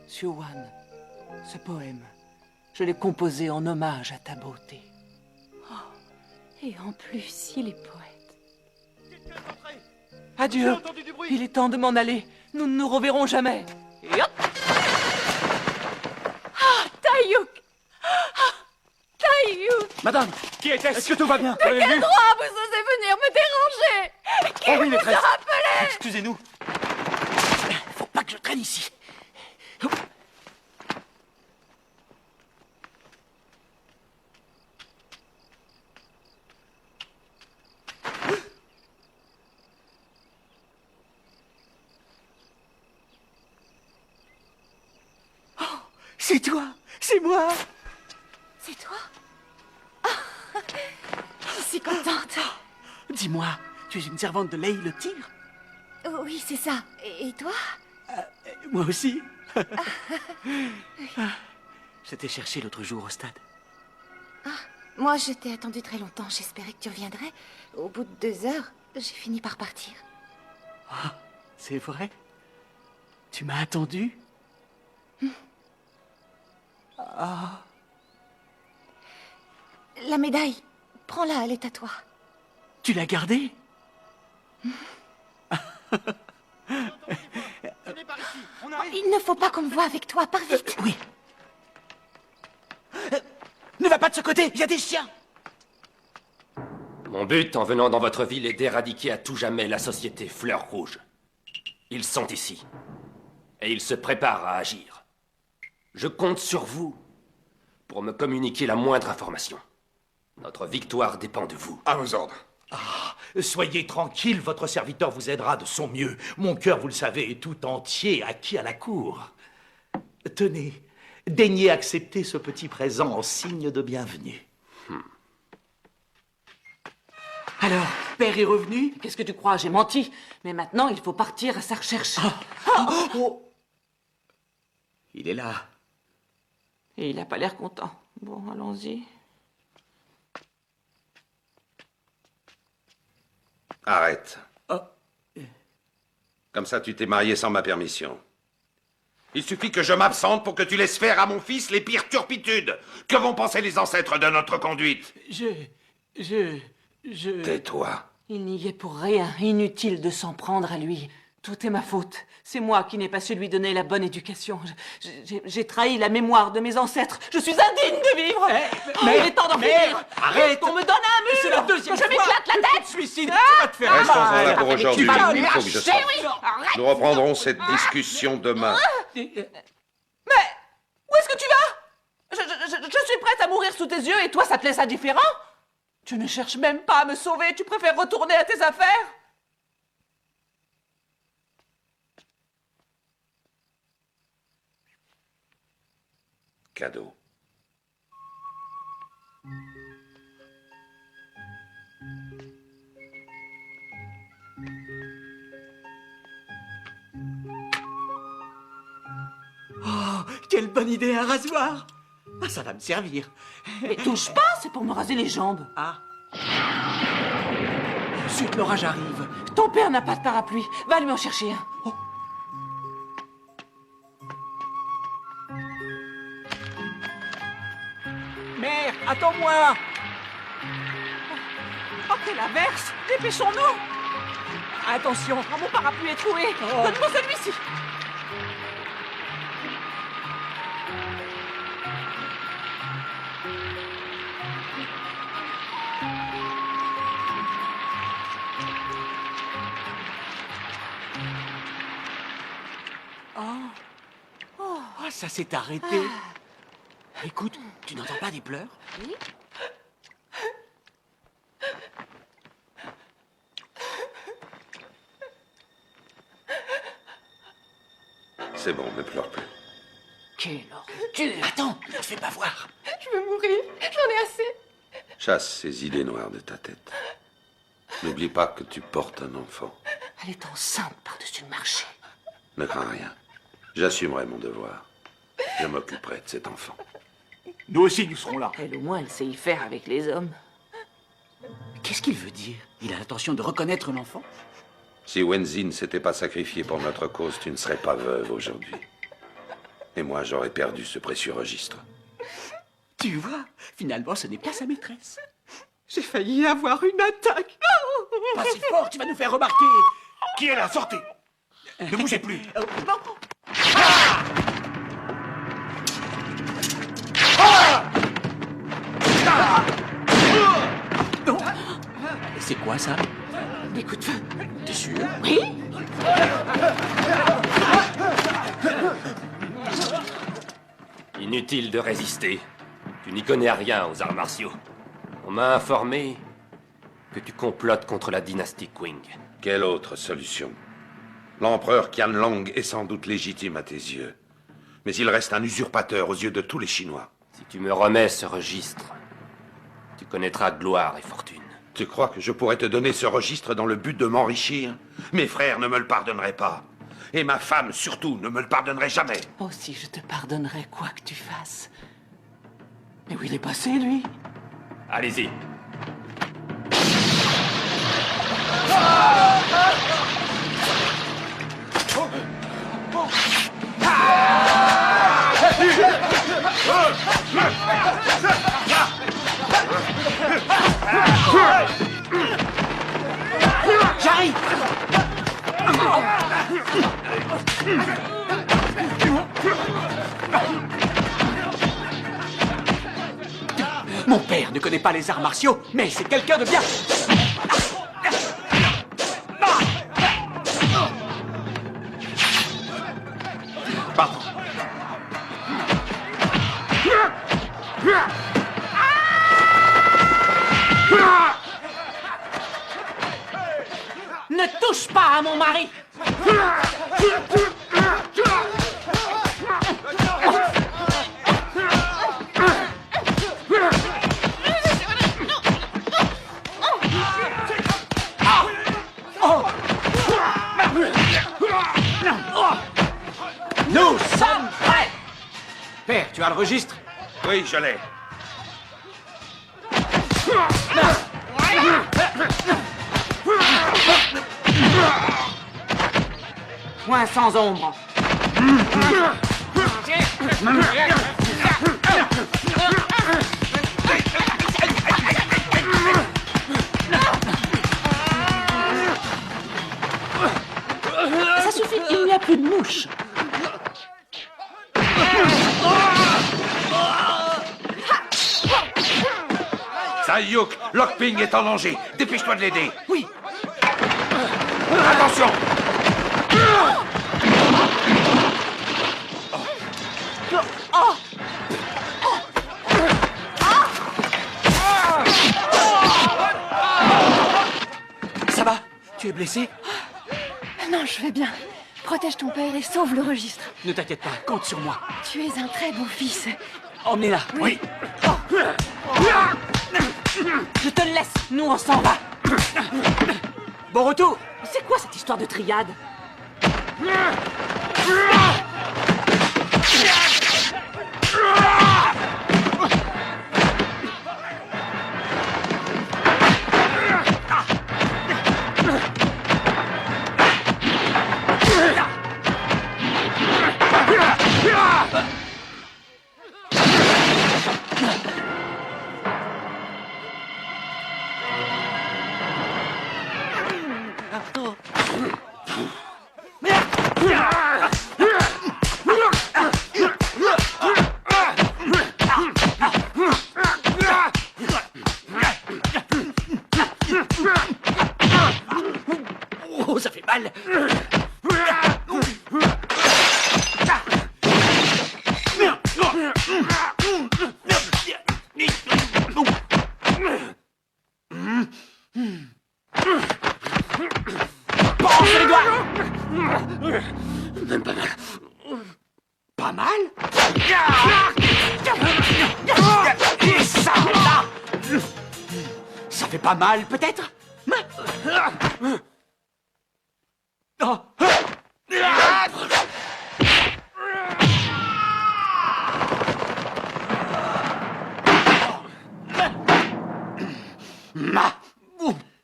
Siouan, ce poème, je l'ai composé en hommage à ta beauté. Oh, et en plus, il est poète. Adieu, il est temps de m'en aller. Nous ne nous reverrons jamais. Et hop! Ah, Taïouk! Ah, Taïouk! Madame, qui était-ce? Est-ce que tout va bien? De quel droit vous osez venir me déranger? Qui oui, vous maîtresse. a rappelé? Excusez-nous. Faut pas que je traîne ici. C'est toi, c'est moi. C'est toi? Oh, je suis contente. Dis-moi, tu es une servante de Leï le tigre? Oui, c'est ça. Et toi? Moi aussi. Je t'ai cherché l'autre jour au stade. Ah, moi, je t'ai attendu très longtemps. J'espérais que tu reviendrais. Au bout de 2 heures, j'ai fini par partir. Ah, c'est vrai? Tu m'as attendu? Ah. La médaille, prends-la, elle est à toi. Tu l'as gardée? Il ne faut pas qu'on me voie avec toi, pars vite. Oui. Ne va pas de ce côté, il y a des chiens. Mon but en venant dans votre ville est d'éradiquer à tout jamais la société Fleur Rouge. Ils sont ici. Et ils se préparent à agir. Je compte sur vous pour me communiquer la moindre information. Notre victoire dépend de vous. À vos ordres. Ah, soyez tranquille, votre serviteur vous aidera de son mieux. Mon cœur, vous le savez, est tout entier acquis à la cour. Tenez, daignez accepter ce petit présent en signe de bienvenue. Alors, père est revenu? Qu'est-ce que tu crois? J'ai menti. Mais maintenant, il faut partir à sa recherche. Il est là. Et il n'a pas l'air content. Bon, allons-y. Arrête. Comme ça, tu t'es marié sans ma permission. Il suffit que je m'absente pour que tu laisses faire à mon fils les pires turpitudes. Que vont penser les ancêtres de notre conduite? Tais-toi. Il n'y est pour rien. Inutile de s'en prendre à lui. Tout est ma faute. C'est moi qui n'ai pas su lui donner la bonne éducation. J'ai trahi la mémoire de mes ancêtres. Je suis indigne de vivre. Mais il est temps d'en finir. arrête. Qu'on me donne un mur. C'est la deuxième que je fois m'éclate la que tête. tu te suicides. Tu vas te faire Restons mal. là pour aujourd'hui. tu vas Il faut que je sorte. oui. Arrête. Nous reprendrons cette discussion demain. Mais où est-ce que tu vas? Je suis prête à mourir sous tes yeux et toi, ça te laisse indifférent? Tu ne cherches même pas à me sauver. Tu préfères retourner à tes affaires? Cadeau. Oh, quelle bonne idée, un rasoir. Ah, ça va me servir. Mais touche pas, c'est pour me raser les jambes. Ah. Zut, l'orage arrive. Ton père n'a pas de parapluie. Va lui en chercher un. Oh. Mère, attends-moi! Oh, quelle averse! Dépêchons-nous! Attention, mon parapluie est troué. Donne-moi celui-ci. Oh, ça s'est arrêté. Écoute, tu n'entends pas des pleurs? Oui. C'est bon, ne pleure plus. Quelle ordure! Attends, ne te fais pas voir. Je veux mourir. J'en ai assez. Chasse ces idées noires de ta tête. N'oublie pas que tu portes un enfant. Elle est enceinte par-dessus le marché. Ne crains rien. J'assumerai mon devoir. Je m'occuperai de cet enfant. Nous aussi, nous serons là. Elle, au moins, elle sait y faire avec les hommes. Qu'est-ce qu'il veut dire? Il a l'intention de reconnaître l'enfant? Si Wenzin ne s'était pas sacrifié pour notre cause, tu ne serais pas veuve aujourd'hui. Et moi, j'aurais perdu ce précieux registre. Tu vois, finalement, ce n'est pas sa maîtresse. J'ai failli avoir une attaque. Pas si fort, tu vas nous faire remarquer. Qui est là? Sortez! Ne bougez plus! C'est quoi ça? Des coups de feu. T'es sûr? Oui. Inutile de résister. Tu n'y connais rien aux arts martiaux. On m'a informé que tu complotes contre la dynastie Qing. Quelle autre solution? L'empereur Qianlong est sans doute légitime à tes yeux. Mais il reste un usurpateur aux yeux de tous les Chinois. Si tu me remets ce registre, tu connaîtras gloire et fortune. Tu crois que je pourrais te donner ce registre dans le but de m'enrichir? Mes frères ne me le pardonneraient pas. Et ma femme, surtout, ne me le pardonnerait jamais. Aussi, je te pardonnerai quoi que tu fasses. Mais où il est passé, lui? Allez-y. J'arrive! Mon père ne connaît pas les arts martiaux, mais c'est quelqu'un de bien. Pardon. Ne touche pas à mon mari! Nous sommes prêts! Père, tu as le registre? Oui, je l'ai. Point sans ombre. Ça suffit, il n'y a plus de mouches. Saïyouk, Lokping est en danger. Dépêche-toi de l'aider. Oui. Attention! Ça va? Tu es blessé? Non, je vais bien. Protège ton père et sauve le registre. Ne t'inquiète pas, compte sur moi. Tu es un très beau fils. Emmenez-la. Oui. Je te le laisse, nous on s'en va. Bon retour. C'est quoi cette histoire de triade? Même pas mal. Pas mal? Et ça, là! Ça fait pas mal, peut-être? Oh.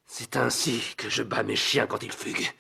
C'est ainsi que je bats mes chiens quand ils fuguent.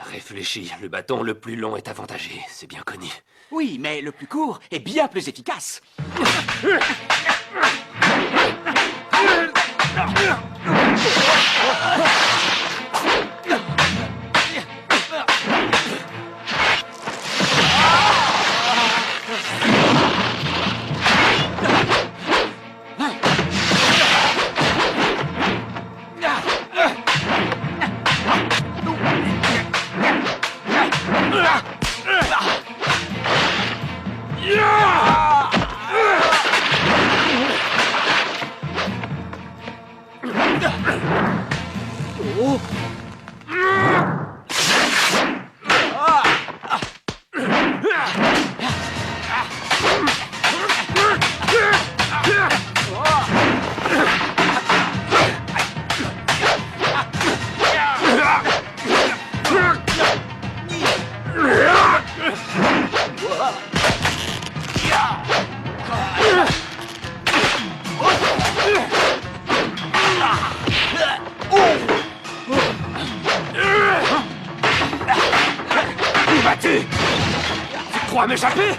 Réfléchis, le bâton le plus long est avantagé, c'est bien connu. Oui, mais le plus court est bien plus efficace. Tu crois m'échapper?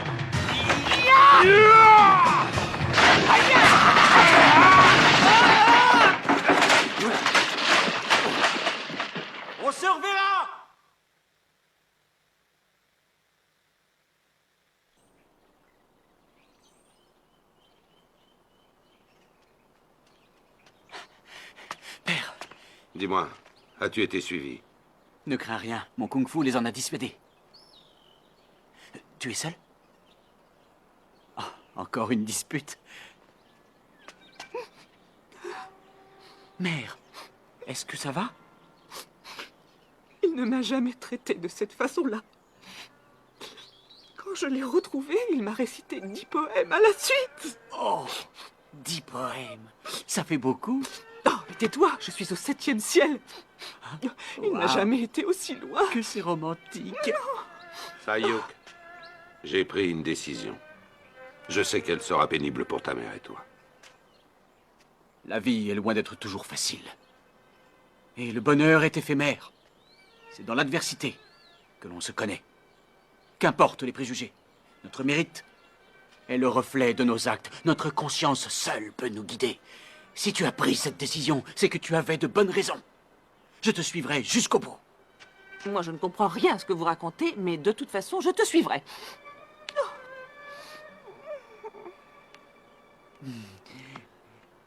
On se reverra! Père. Dis-moi, as-tu été suivi? Ne crains rien, mon kung-fu les en a dissuadés. Tu es seul? Oh, encore une dispute. Mère, est-ce que ça va? Il ne m'a jamais traité de cette façon-là. Quand je l'ai retrouvé, il m'a récité 10 poèmes à la suite. Oh, 10 poèmes, ça fait beaucoup. Oh, mais tais-toi, je suis au 7e ciel. Il n'a jamais été aussi loin. Que c'est romantique. Sayuk, j'ai pris une décision. Je sais qu'elle sera pénible pour ta mère et toi. La vie est loin d'être toujours facile. Et le bonheur est éphémère. C'est dans l'adversité que l'on se connaît. Qu'importe les préjugés. Notre mérite est le reflet de nos actes. Notre conscience seule peut nous guider. Si tu as pris cette décision, c'est que tu avais de bonnes raisons. Je te suivrai jusqu'au bout. Moi, je ne comprends rien à ce que vous racontez, mais de toute façon, je te suivrai.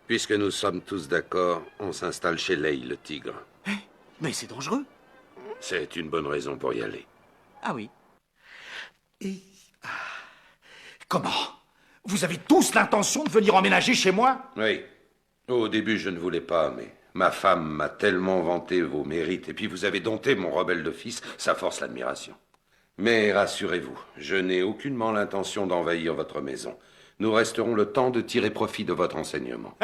Puisque nous sommes tous d'accord, on s'installe chez Lei, le tigre. Mais c'est dangereux. C'est une bonne raison pour y aller. Ah oui. Comment? Vous avez tous l'intention de venir emménager chez moi? Oui. Au début, je ne voulais pas, mais ma femme m'a tellement vanté vos mérites, et puis vous avez dompté mon rebelle de fils, ça force l'admiration. Mais rassurez-vous, je n'ai aucunement l'intention d'envahir votre maison. Nous resterons le temps de tirer profit de votre enseignement.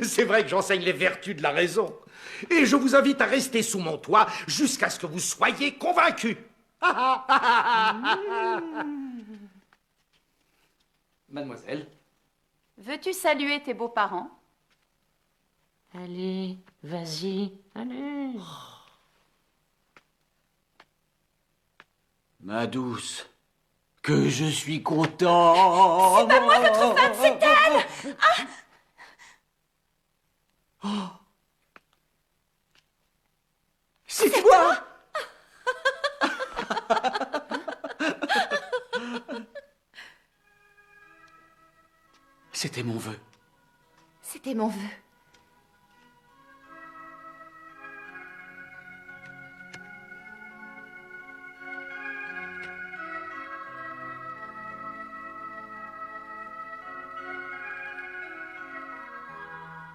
C'est vrai que j'enseigne les vertus de la raison. Et je vous invite à rester sous mon toit jusqu'à ce que vous soyez convaincus. Mademoiselle. Veux-tu saluer tes beaux-parents? Allez, vas-y, allez. Ma douce, que je suis content. C'est pas moi votre femme, c'est elle. Ah. C'est toi. C'était mon vœu. C'était mon vœu.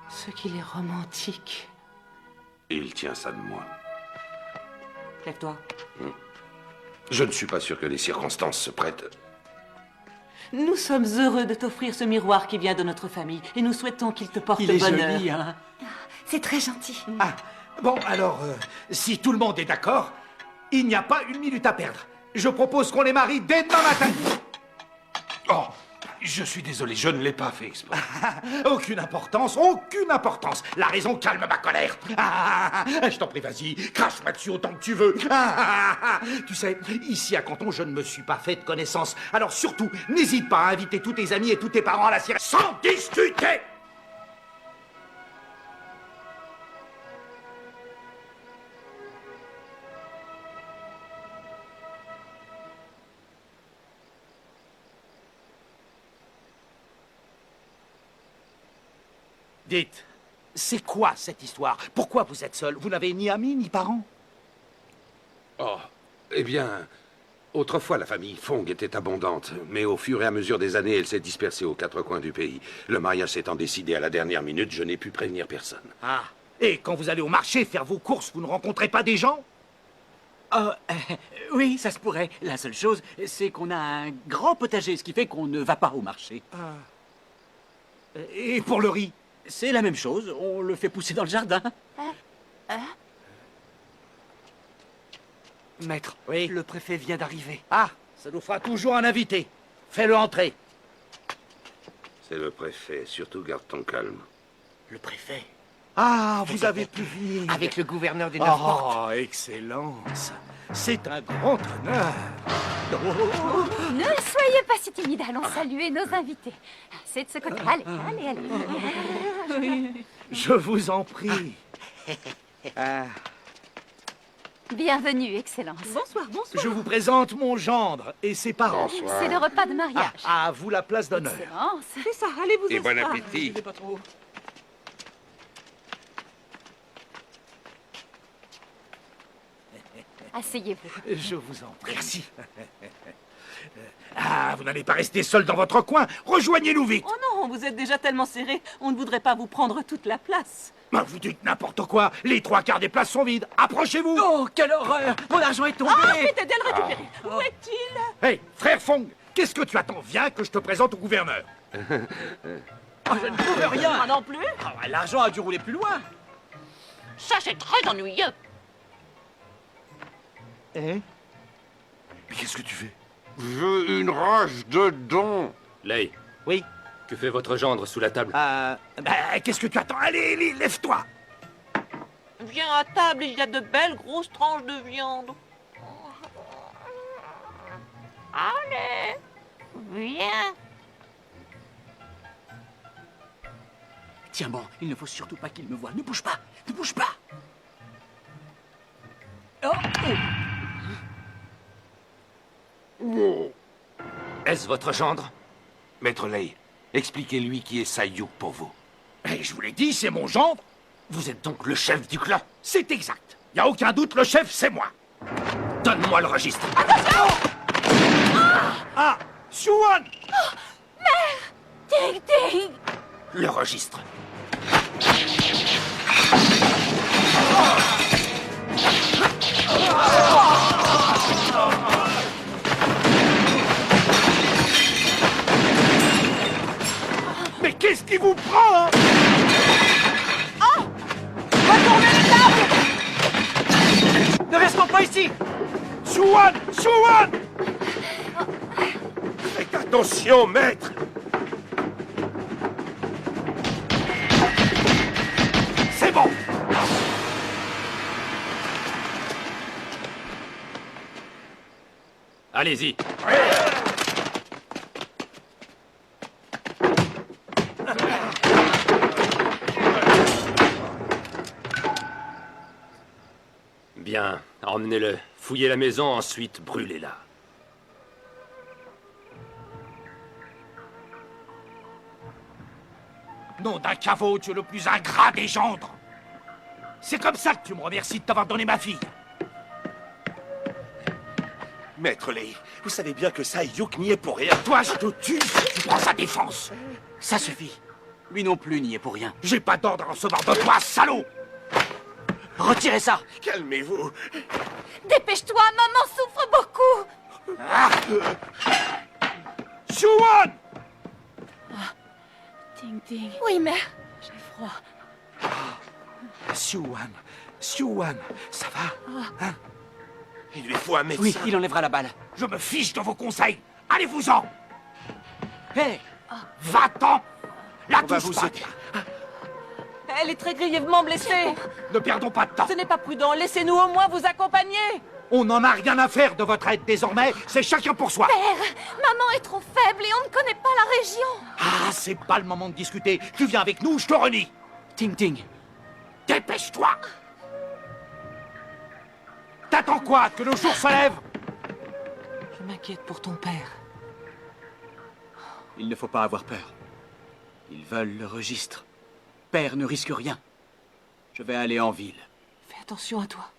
Ce qu'il est romantique. Il tient ça de moi. Lève-toi. Je ne suis pas sûr que les circonstances se prêtent. Nous sommes heureux de t'offrir ce miroir qui vient de notre famille et nous souhaitons qu'il te porte Il est bonheur. joli, hein? C'est très gentil. Ah, bon, alors, si tout le monde est d'accord, il n'y a pas une minute à perdre. Je propose qu'on les marie dès demain matin. Oh, je suis désolé, je ne l'ai pas fait exprès. Aucune importance, aucune importance. La raison calme ma colère. Je t'en prie, vas-y, crache-moi dessus autant que tu veux. Tu sais, ici à Canton, je ne me suis pas fait de connaissance. Alors surtout, n'hésite pas à inviter tous tes amis et tous tes parents à la sirène sans discuter. Dites, c'est quoi cette histoire? Pourquoi vous êtes seul? Vous n'avez ni amis ni parents? Oh, eh bien, autrefois la famille Fong était abondante, mais au fur et à mesure des années, elle s'est dispersée aux quatre coins du pays. Le mariage s'étant décidé à la dernière minute, je n'ai pu prévenir personne. Ah, et quand vous allez au marché faire vos courses, vous ne rencontrez pas des gens? Oui, ça se pourrait. La seule chose, c'est qu'on a un grand potager, ce qui fait qu'on ne va pas au marché. Et pour le riz? C'est la même chose, on le fait pousser dans le jardin. Maître, oui, le préfet vient d'arriver. Ah, ça nous fera toujours un invité. Fais-le entrer. C'est le préfet, surtout garde ton calme. Le préfet? Ah, vous avez pu venir. Avec le gouverneur des Neuf Portes. Oh, excellence. C'est un grand honneur. Ne soyez pas si timide, allons saluer nos invités. C'est de ce côté. Allez, allez, allez. Je vous en prie. Bienvenue, Excellence. Bonsoir, bonsoir. Je vous présente mon gendre et ses parents. C'est le repas de mariage. À vous la place d'honneur. Excellence. C'est ça, allez vous Et bon asseoir. appétit. Pas trop. Asseyez-vous. Je vous en prie. Merci. Ah, vous n'allez pas rester seul dans votre coin. Rejoignez-nous vite. Oh non, vous êtes déjà tellement serré, on ne voudrait pas vous prendre toute la place. Mais vous dites n'importe quoi. Les trois quarts des places sont vides. Approchez-vous. Oh, quelle horreur! Mon argent est tombé! Ah, vite, aidez à le récupérer. Où est-il? Hé, frère Fong, qu'est-ce que tu attends? Viens que je te présente au gouverneur. Oh, je ne trouve rien! Moi non plus. Ah, l'argent a dû rouler plus loin! Ça, c'est très ennuyeux. Hein? Mais qu'est-ce que tu fais? J'ai une rage de dents. Lei. Oui? Que fait votre gendre sous la table? Qu'est-ce que tu attends? Allez, lève-toi. Viens à table, il y a de belles grosses tranches de viande. Allez, viens. Tiens bon, il ne faut surtout pas qu'il me voie. Ne bouge pas! Ne bouge pas! Oh, Oh. Est-ce votre gendre? Maître Lei, expliquez-lui qui est Sayuk pour vous. Eh, je vous l'ai dit, c'est mon gendre. Vous êtes donc le chef du clan? C'est exact. Y a aucun doute, le chef, c'est moi. Donne-moi le registre. Ah, Suan! Mère! Ding, ding! Le registre. Mais qu'est-ce qui vous prend, hein? Oh! Retournez les tables! ne restons pas ici! Suan! Suan! Faites attention, maître! Allez-y. Bien, emmenez-le. Fouillez la maison, ensuite brûlez-la. Nom d'un caveau, tu es le plus ingrat des gendres. C'est comme ça que tu me remercies de t'avoir donné ma fille. Maître Lei, vous savez bien que Sayuk n'y est pour rien. Toi, je te tue si tu prends sa défense. Ça suffit. Lui non plus n'y est pour rien. J'ai pas d'ordre à recevoir de toi, salaud. Retirez ça. Calmez-vous. Dépêche-toi, maman souffre beaucoup. Shuan! Ting Ting. Oui, mère. J'ai froid. Shuan, ça va hein? Il lui faut un médecin. Oui, il enlèvera la balle. Je me fiche de vos conseils. Allez-vous-en. Hé, Va-t'en. La On va touche vous pas. aider. Elle est très grièvement blessée. Ne perdons pas de temps. Ce n'est pas prudent. Laissez-nous au moins vous accompagner. On n'en a rien à faire de votre aide désormais. C'est chacun pour soi. Père, maman est trop faible et on ne connaît pas la région. Ah, c'est pas le moment de discuter. Tu viens avec nous, je te renie. Ting Ting. Dépêche-toi. T'attends quoi? Que le jour se lève? Je m'inquiète pour ton père. Il ne faut pas avoir peur. Ils veulent le registre. Père ne risque rien. Je vais aller en ville. Fais attention à toi.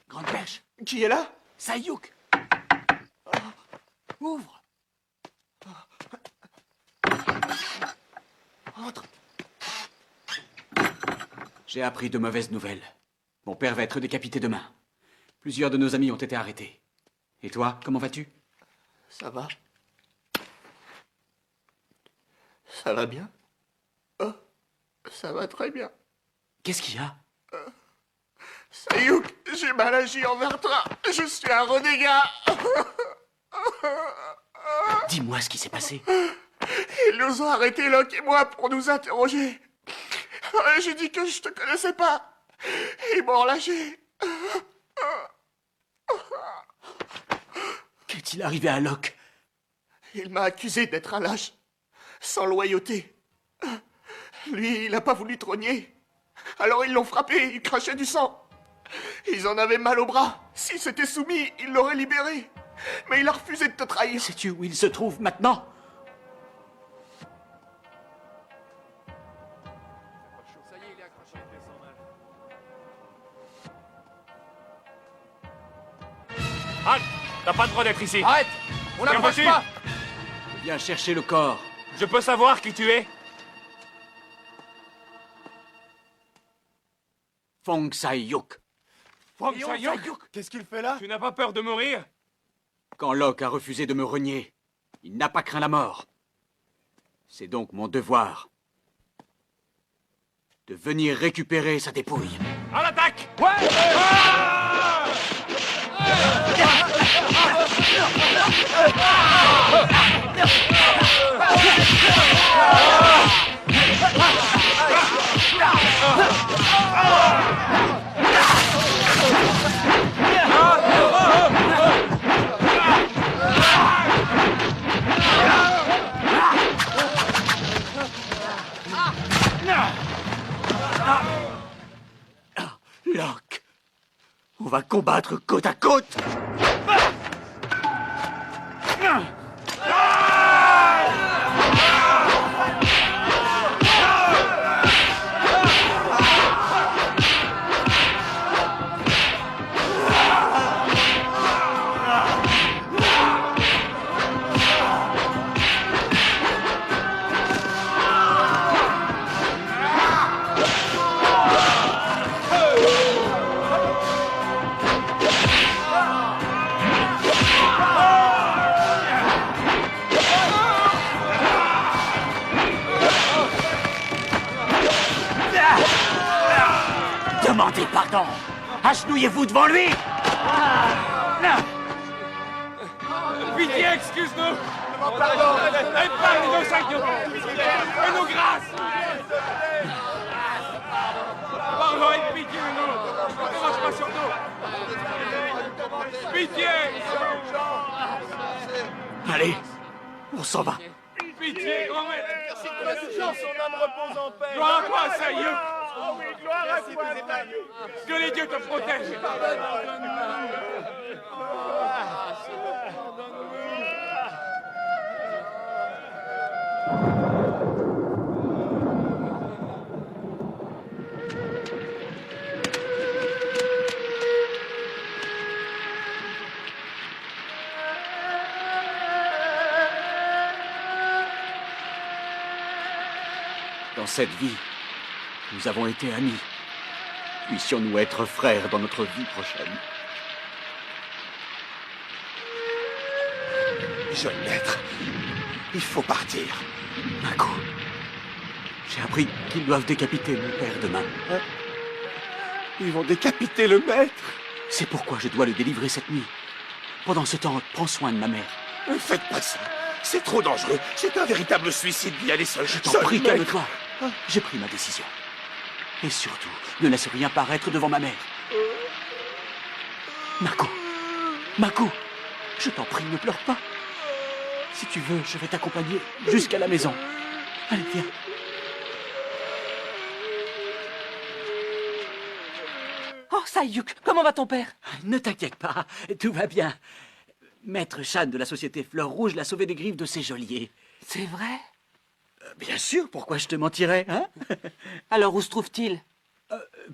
Grande Perche. Qui est là? Sayuk. Ouvre. Entre. J'ai appris de mauvaises nouvelles. Mon père va être décapité demain. Plusieurs de nos amis ont été arrêtés. Et toi, comment vas-tu? Ça va? Ça va bien? Oh, ça va très bien. Qu'est-ce qu'il y a? Sayuk, j'ai mal agi envers toi. Je suis un renégat. Dis-moi ce qui s'est passé. Ils nous ont arrêtés, Locke et moi, pour nous interroger. J'ai dit que je te connaissais pas. Ils m'ont relâché. Qu'est-il arrivé à Locke? Il m'a accusé d'être un lâche, sans loyauté. Lui, il n'a pas voulu trogner. Alors ils l'ont frappé, il crachait du sang. Ils en avaient mal au bras. S'il s'était soumis, il l'aurait libéré. Mais il a refusé de te trahir. Sais-tu où il se trouve maintenant? Ça y est, il est accroché. Halte! T'as pas le droit d'être ici. Arrête! On n'approche pas! Viens chercher le corps. Je peux savoir qui tu es? Fong Sayuk. Fong Sayuk? Qu'est-ce qu'il fait là? Tu n'as pas peur de mourir? Quand Locke a refusé de me renier, il n'a pas craint la mort. C'est donc mon devoir de venir récupérer sa dépouille. À l'attaque! Ouais! Locke, on va combattre côte à côte. Demandez pardon. Agenouillez-vous devant lui. Pitié, excuse-nous. Pardon. Épargne-nous, Saïyouk. Fais-nous grâce. Pardon et pitié, nous. Ne commence pas sur nous. Pitié. Allez, on s'en va. Pitié, grand maître. Merci pour l'indulgence, son âme repose en paix. Gloire à toi, Saïyouk. Oh oui, gloire à toi, Saïyouk. Que les dieux te protègent. Dans cette vie, nous avons été amis. Puissions-nous être frères dans notre vie prochaine. Jeune maître, il faut partir. Mako, j'ai appris qu'ils doivent décapiter mon père demain. Hein? Ils vont décapiter le maître. C'est pourquoi je dois le délivrer cette nuit. Pendant ce temps, prends soin de ma mère. Ne faites pas ça. C'est trop dangereux. C'est un véritable suicide d'y aller seul. Je t'en prie, calme-toi. J'ai pris ma décision. Et surtout, ne laisse rien paraître devant ma mère. Mako, Mako, je t'en prie, ne pleure pas. Si tu veux, je vais t'accompagner jusqu'à la maison. Allez, viens. Oh, Saïyouk, comment va ton père? Ne t'inquiète pas, tout va bien. Maître Shan de la société Fleur Rouge l'a sauvé des griffes de ses geôliers. C'est vrai? Bien sûr, pourquoi je te mentirais, hein? Alors où se trouve-t-il?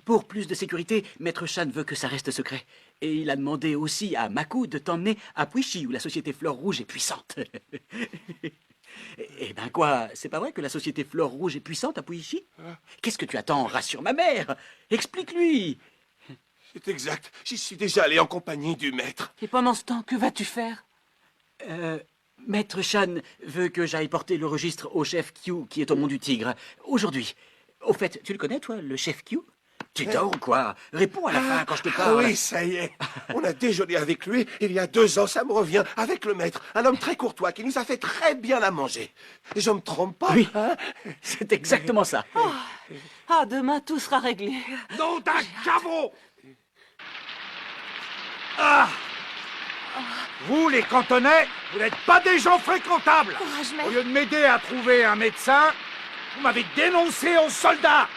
Pour plus de sécurité, Maître Shan veut que ça reste secret. Et il a demandé aussi à Mako de t'emmener à Puichi, où la société Fleur Rouge est puissante. Eh ben quoi, c'est pas vrai que la société Fleur Rouge est puissante à Puichi? Qu'est-ce que tu attends? Rassure ma mère. Explique-lui. C'est exact. J'y suis déjà allé en compagnie du maître. Et pendant ce temps, que vas-tu faire? Maître Shan veut que j'aille porter le registre au chef Q qui est au Mont du Tigre. Aujourd'hui. Au fait, tu le connais, toi, le chef Q? Tu dors ou quoi? Réponds à la fin quand je te parle. Oui, ça y est. On a déjeuné avec lui il y a 2 ans, ça me revient, avec le maître. Un homme très courtois qui nous a fait très bien à manger. Je me trompe pas? Oui, c'est exactement ça. Oh. Ah, demain, tout sera réglé. Nom d'un caveau! Ah! Vous, les cantonais, vous n'êtes pas des gens fréquentables. Courage, Au lieu de m'aider à trouver un médecin, vous m'avez dénoncé aux soldats.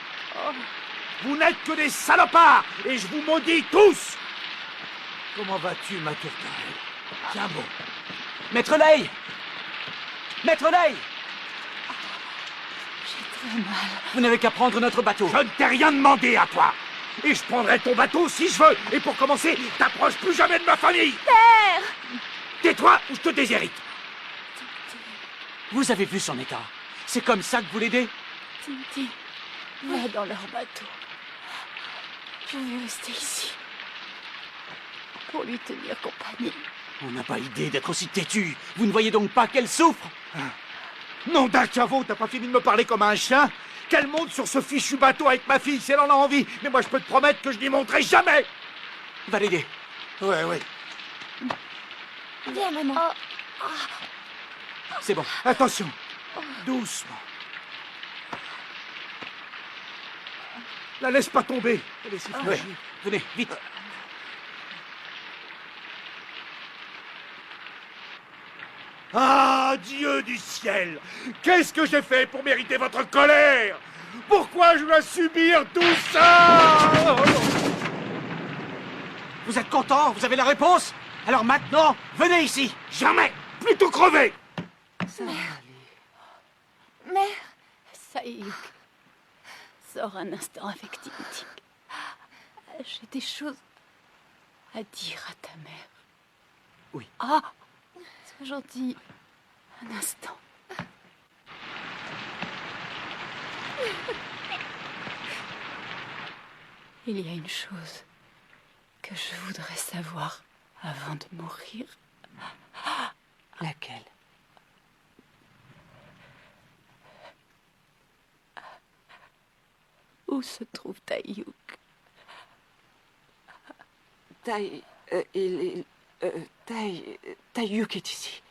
Vous n'êtes que des salopards, et je vous maudis tous. Comment vas-tu, ma tourterelle? Tiens bon. Maître Lei! Maître Lei! J'ai très mal. Vous n'avez qu'à prendre notre bateau. Je ne t'ai rien demandé à toi. Et je prendrai ton bateau si je veux. Et pour commencer, t'approches plus jamais de ma famille. Père! Tais-toi ou je te déshérite. Vous avez vu son état. C'est comme ça que vous l'aidez? Tintin, va dans leur bateau. Je vais rester ici. Pour lui tenir compagnie. On n'a pas idée d'être aussi têtu. Vous ne voyez donc pas qu'elle souffre? Nom d'un caveau, t'as pas fini de me parler comme un chien? Qu'elle monte sur ce fichu bateau avec ma fille si elle en a envie. Mais moi, je peux te promettre que je n'y monterai jamais. Va l'aider. Ouais. Viens, maman. C'est bon. Attention. Doucement. La laisse pas tomber. Elle est si fragile. Venez, vite. Ah, Dieu du ciel! Qu'est-ce que j'ai fait pour mériter votre colère? Pourquoi je dois subir tout ça? Vous êtes content? Vous avez la réponse? Alors maintenant, venez ici. Jamais! Plutôt crever! Mère, Saïyouk, sors un instant avec Tintin. J'ai des choses à dire à ta mère. Oui. Ah, sois gentil. Un instant. Il y a une chose que je voudrais savoir avant de mourir. Laquelle? Où se trouve Taïyouk? Taïyouk est ici.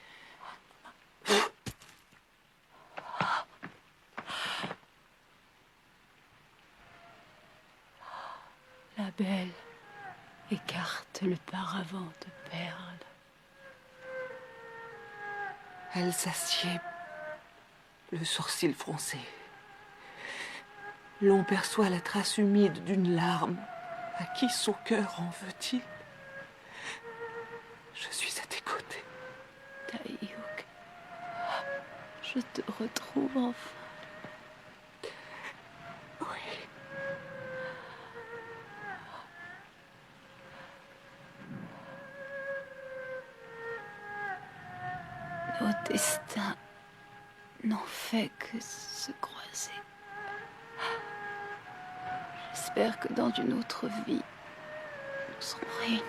écarte le paravent de perles. Elle s'assied, le sourcil froncé. L'on perçoit la trace humide d'une larme. À qui son cœur en veut-il? Je suis à tes côtés. Taïyouk, je te retrouve enfin. Nos destins n'ont fait que se croiser. J'espère que dans une autre vie, nous serons réunis.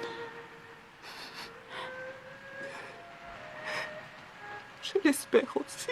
Je l'espère aussi.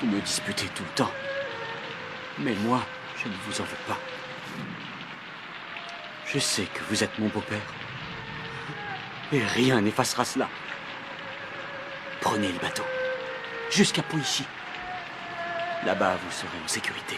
Vous me disputez tout le temps. Mais moi, je ne vous en veux pas. Je sais que vous êtes mon beau-père. Et rien n'effacera cela. Prenez le bateau. Jusqu'à Poïchi. Là-bas, vous serez en sécurité.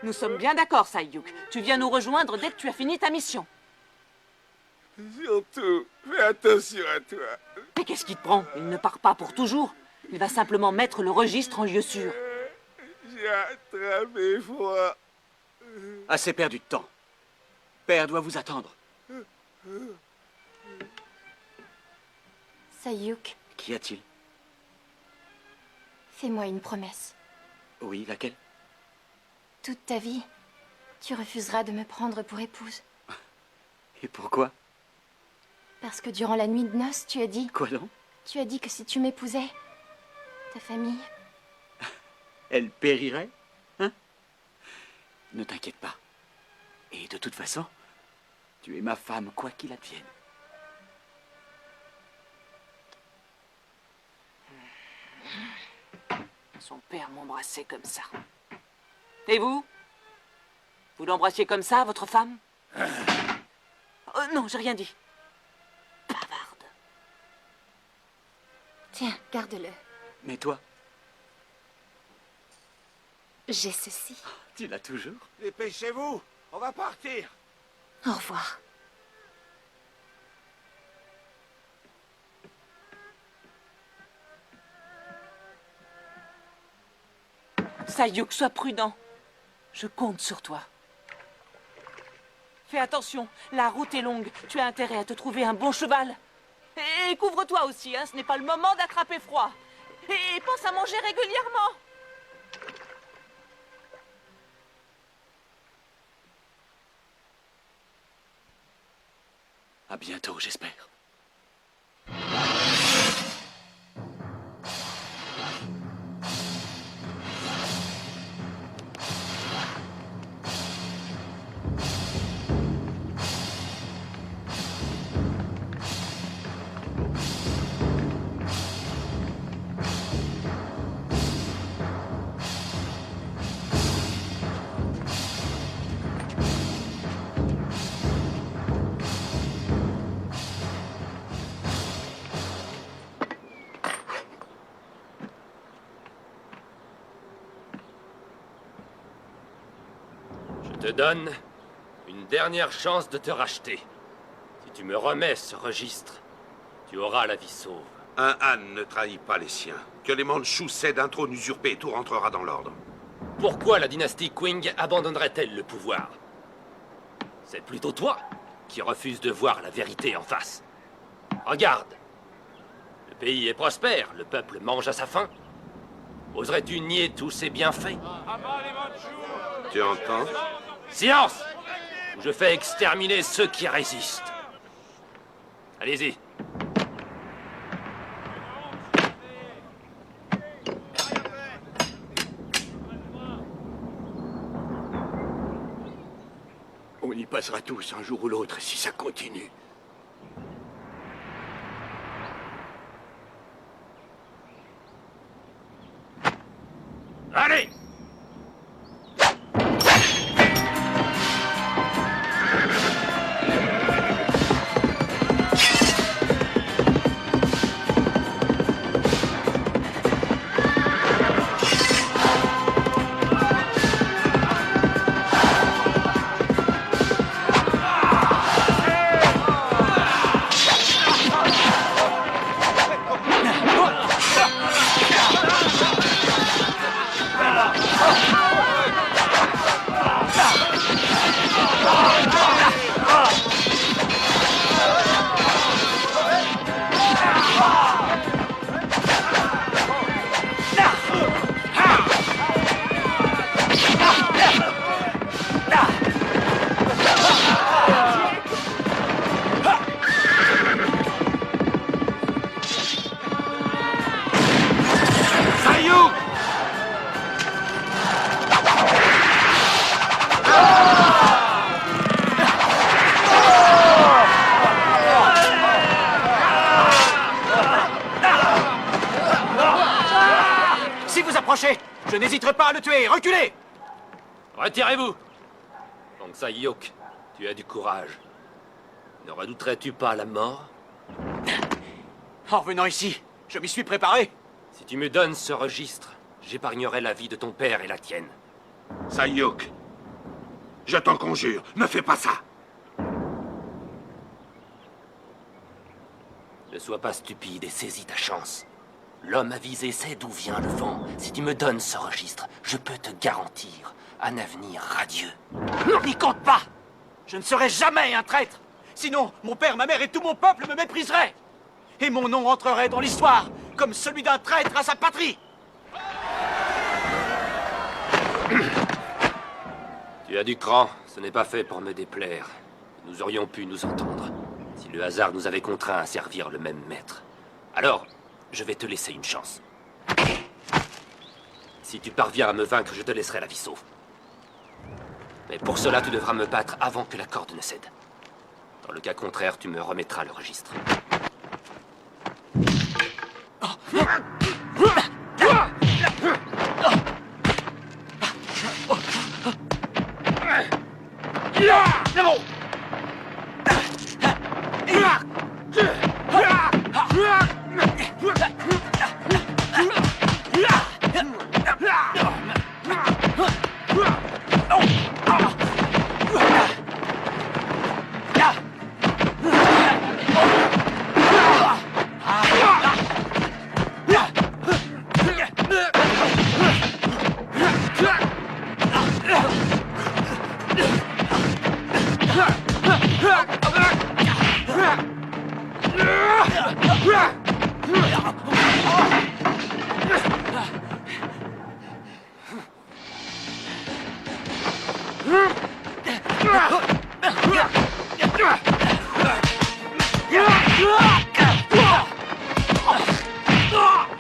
Nous sommes bien d'accord, Saïyouk. Tu viens nous rejoindre dès que tu as fini ta mission. Surtout, fais attention à toi. Mais qu'est-ce qui te prend? Il ne part pas pour toujours. Il va simplement mettre le registre en lieu sûr. J'ai attrapé froid. Assez perdu de temps. Père doit vous attendre. Saïyouk, Qu'y a-t-il? fais-moi une promesse. Oui, laquelle? Toute ta vie, tu refuseras de me prendre pour épouse. Et pourquoi? Parce que durant la nuit de noces, tu as dit... Quoi donc? Tu as dit que si tu m'épousais, ta famille... Elle périrait? Hein? Ne t'inquiète pas. Et de toute façon, tu es ma femme, quoi qu'il advienne. Son père m'embrassait comme ça. Et vous? Vous l'embrassiez comme ça, votre femme? Oh, non, j'ai rien dit. Tiens, garde-le. Mais toi, J'ai ceci. tu l'as toujours? Dépêchez-vous, on va partir. Au revoir. Saïyouk, sois prudent. Je compte sur toi. Fais attention, la route est longue. Tu as intérêt à te trouver un bon cheval. Et couvre-toi aussi, hein, ce n'est pas le moment d'attraper froid. Et pense à manger régulièrement. À bientôt, j'espère. te donne une dernière chance de te racheter. Si tu me remets ce registre, tu auras la vie sauve. Un Han ne trahit pas les siens. Que les Mandchous cèdent un trône usurpé, tout rentrera dans l'ordre. Pourquoi la dynastie Qing abandonnerait-elle le pouvoir? C'est plutôt toi qui refuses de voir la vérité en face. Regarde. Le pays est prospère, le peuple mange à sa faim. Oserais-tu nier tous ces bienfaits? Tu entends? Silence! Ou je fais exterminer ceux qui résistent. Allez-y. On y passera tous un jour ou l'autre si ça continue. Allez! Je n'hésiterai pas à le tuer. Reculez! Retirez-vous! Kang Sae-Yok, tu as du courage. Ne redouterais-tu pas la mort? En venant ici, je m'y suis préparé. Si tu me donnes ce registre, j'épargnerai la vie de ton père et la tienne. Sae-Yok, je t'en conjure, ne fais pas ça! Ne sois pas stupide et saisis ta chance. L'homme avisé sait d'où vient le vent. Si tu me donnes ce registre, je peux te garantir un avenir radieux. N'y compte pas! Je ne serai jamais un traître! Sinon, mon père, ma mère et tout mon peuple me mépriseraient! Et mon nom entrerait dans l'histoire comme celui d'un traître à sa patrie! Tu as du cran, ce n'est pas fait pour me déplaire. Nous aurions pu nous entendre, si le hasard nous avait contraints à servir le même maître. Alors, je vais te laisser une chance. Si tu parviens à me vaincre, je te laisserai la vie sauve. Mais pour cela, tu devras me battre avant que la corde ne cède. Dans le cas contraire, tu me remettras le registre.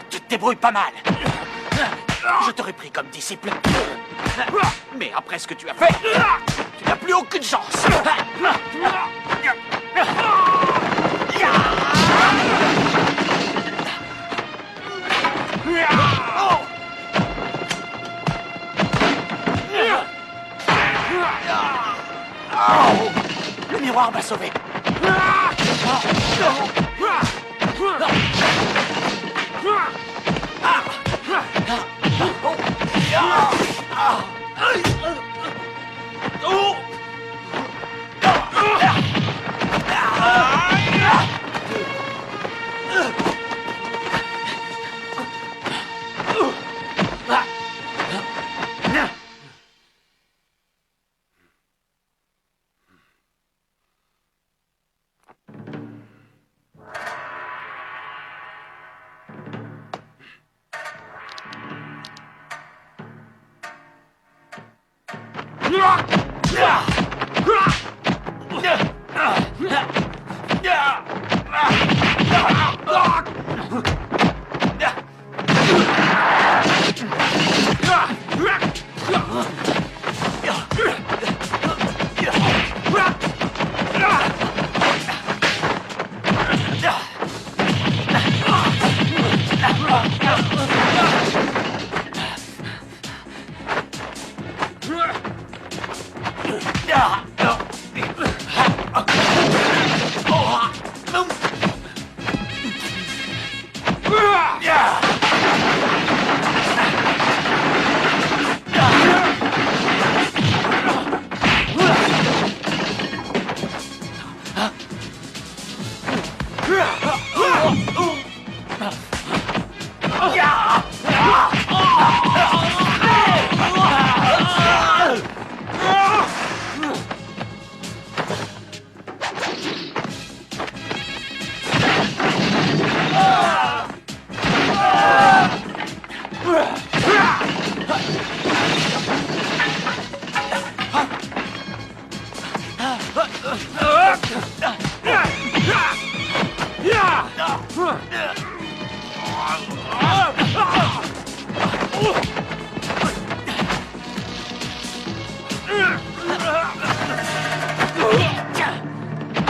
Tu te débrouilles pas mal. Je t'aurais pris comme disciple. Mais après ce que tu as fait, tu n'as plus aucune chance. Le miroir m'a sauvé.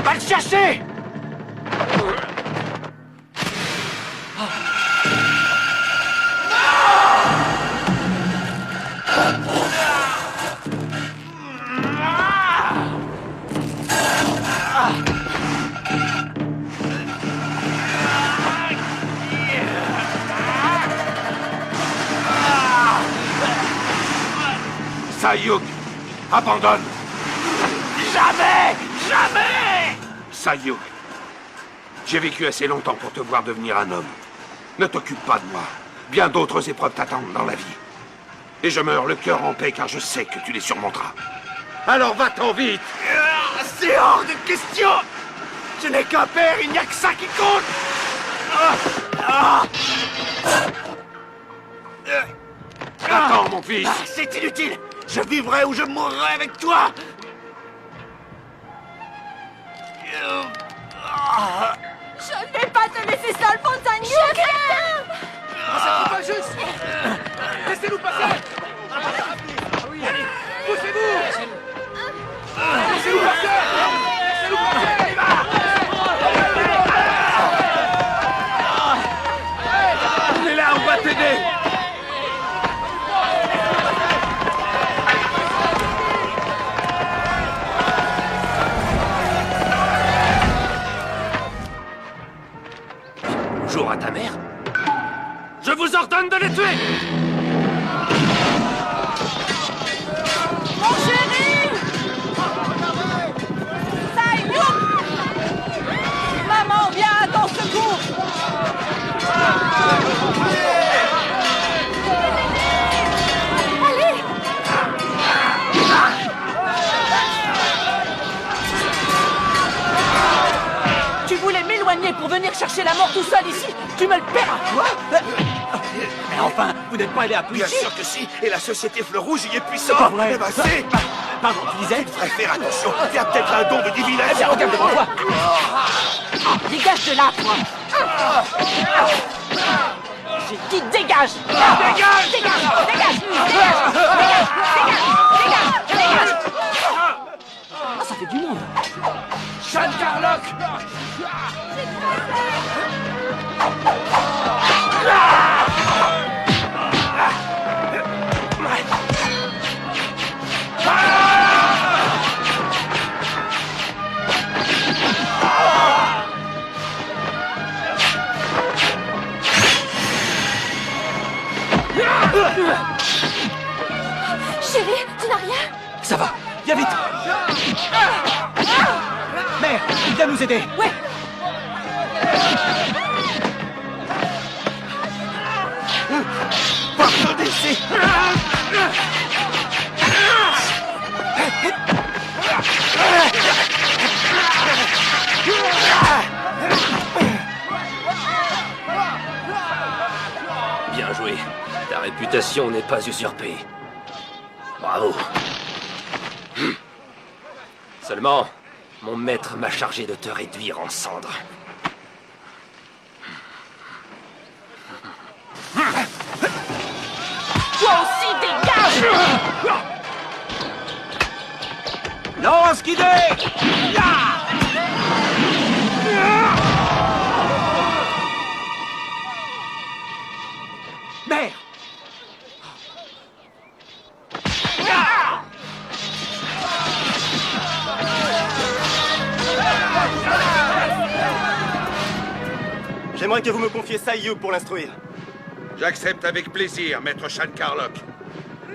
Va le chercher! Sayuk, abandonne! Jamais! Jamais! Sayuk, j'ai vécu assez longtemps pour te voir devenir un homme. Ne t'occupe pas de moi. Bien d'autres épreuves t'attendent dans la vie. Et je meurs le cœur en paix car je sais que tu les surmonteras. Alors va-t'en vite! C'est hors de question! Je n'ai qu'un père, il n'y a que ça qui compte! Attends, mon fils! C'est inutile! Je vivrai ou je mourrai avec toi! Je ne vais pas te laisser seul, Fontagnier! C'est pas juste! Laissez-nous passer! Poussez-vous! Laissez-nous passer! Laissez-nous passer! On est là, on va t'aider! Bonjour à ta mère. Je vous ordonne de les tuer! Mon chéri! Sayuk! Maman, viens à ton secours! Allez! Tu voulais m'éloigner pour venir chercher la mort tout seul ici? Tu me le paieras, quoi? Mais enfin, vous n'êtes pas allé à Pucci? Bien sûr que si, et la société Fleur Rouge y est puissante. C'est pas vrai. Eh ben, c'est... Pardon, tu disais? Tu devrais faire attention, il y a peut-être un don de divination. Eh bien, regarde devant toi. Dégage de là, toi. J'ai dit dégage. Dégage! Dégage! Dégage! Dégage! Ah, ça fait du monde. Sean Carlock! Chérie, tu n'as rien? Ça va, viens vite. Mère, viens nous aider. Ouais. Partons d'ici. Bien joué. Ta réputation n'est pas usurpée. Bravo. Seulement, mon maître m'a chargé de te réduire en cendres. Toi aussi, dégage! Lance guidée! Mère! J'aimerais que vous me confiez Sayuk pour l'instruire. J'accepte avec plaisir, maître Sean Carlock.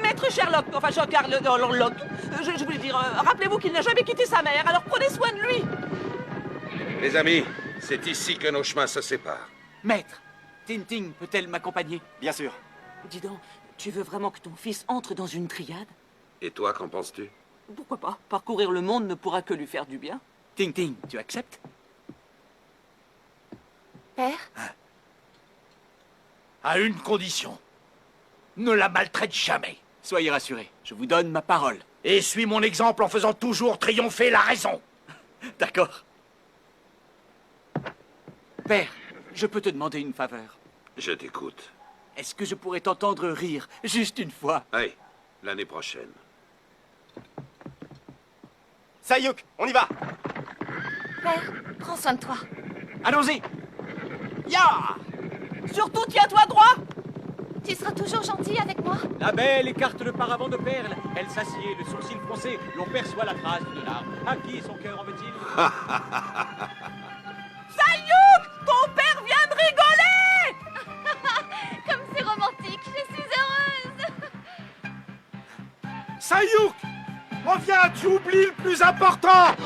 Maître Sherlock, enfin Jean-Carl je voulais dire, rappelez-vous qu'il n'a jamais quitté sa mère, alors prenez soin de lui. Les amis, c'est ici que nos chemins se séparent. Maître, Tintin peut-elle m'accompagner? Bien sûr. Dis donc, tu veux vraiment que ton fils entre dans une triade? Et toi, qu'en penses-tu? Pourquoi pas? Parcourir le monde ne pourra que lui faire du bien. Tintin, tu acceptes? Père? À une condition. Ne la maltraite jamais. Soyez rassurés, je vous donne ma parole. Et suis mon exemple en faisant toujours triompher la raison. D'accord. Père, je peux te demander une faveur. Je t'écoute. Est-ce que je pourrais t'entendre rire, juste une fois? Hey, l'année prochaine. Sayuk, on y va. Père, prends soin de toi. Allons-y. Ya! Surtout tiens-toi droit! Tu seras toujours gentil avec moi? La belle écarte le paravent de perles. Elle s'assied, le sourcil froncé. L'on perçoit la trace d'une larme. À qui son cœur en veut-il? Sayuk! Ton père vient de rigoler! Comme c'est romantique, je suis heureuse! Sayuk! Reviens, tu oublies le plus important!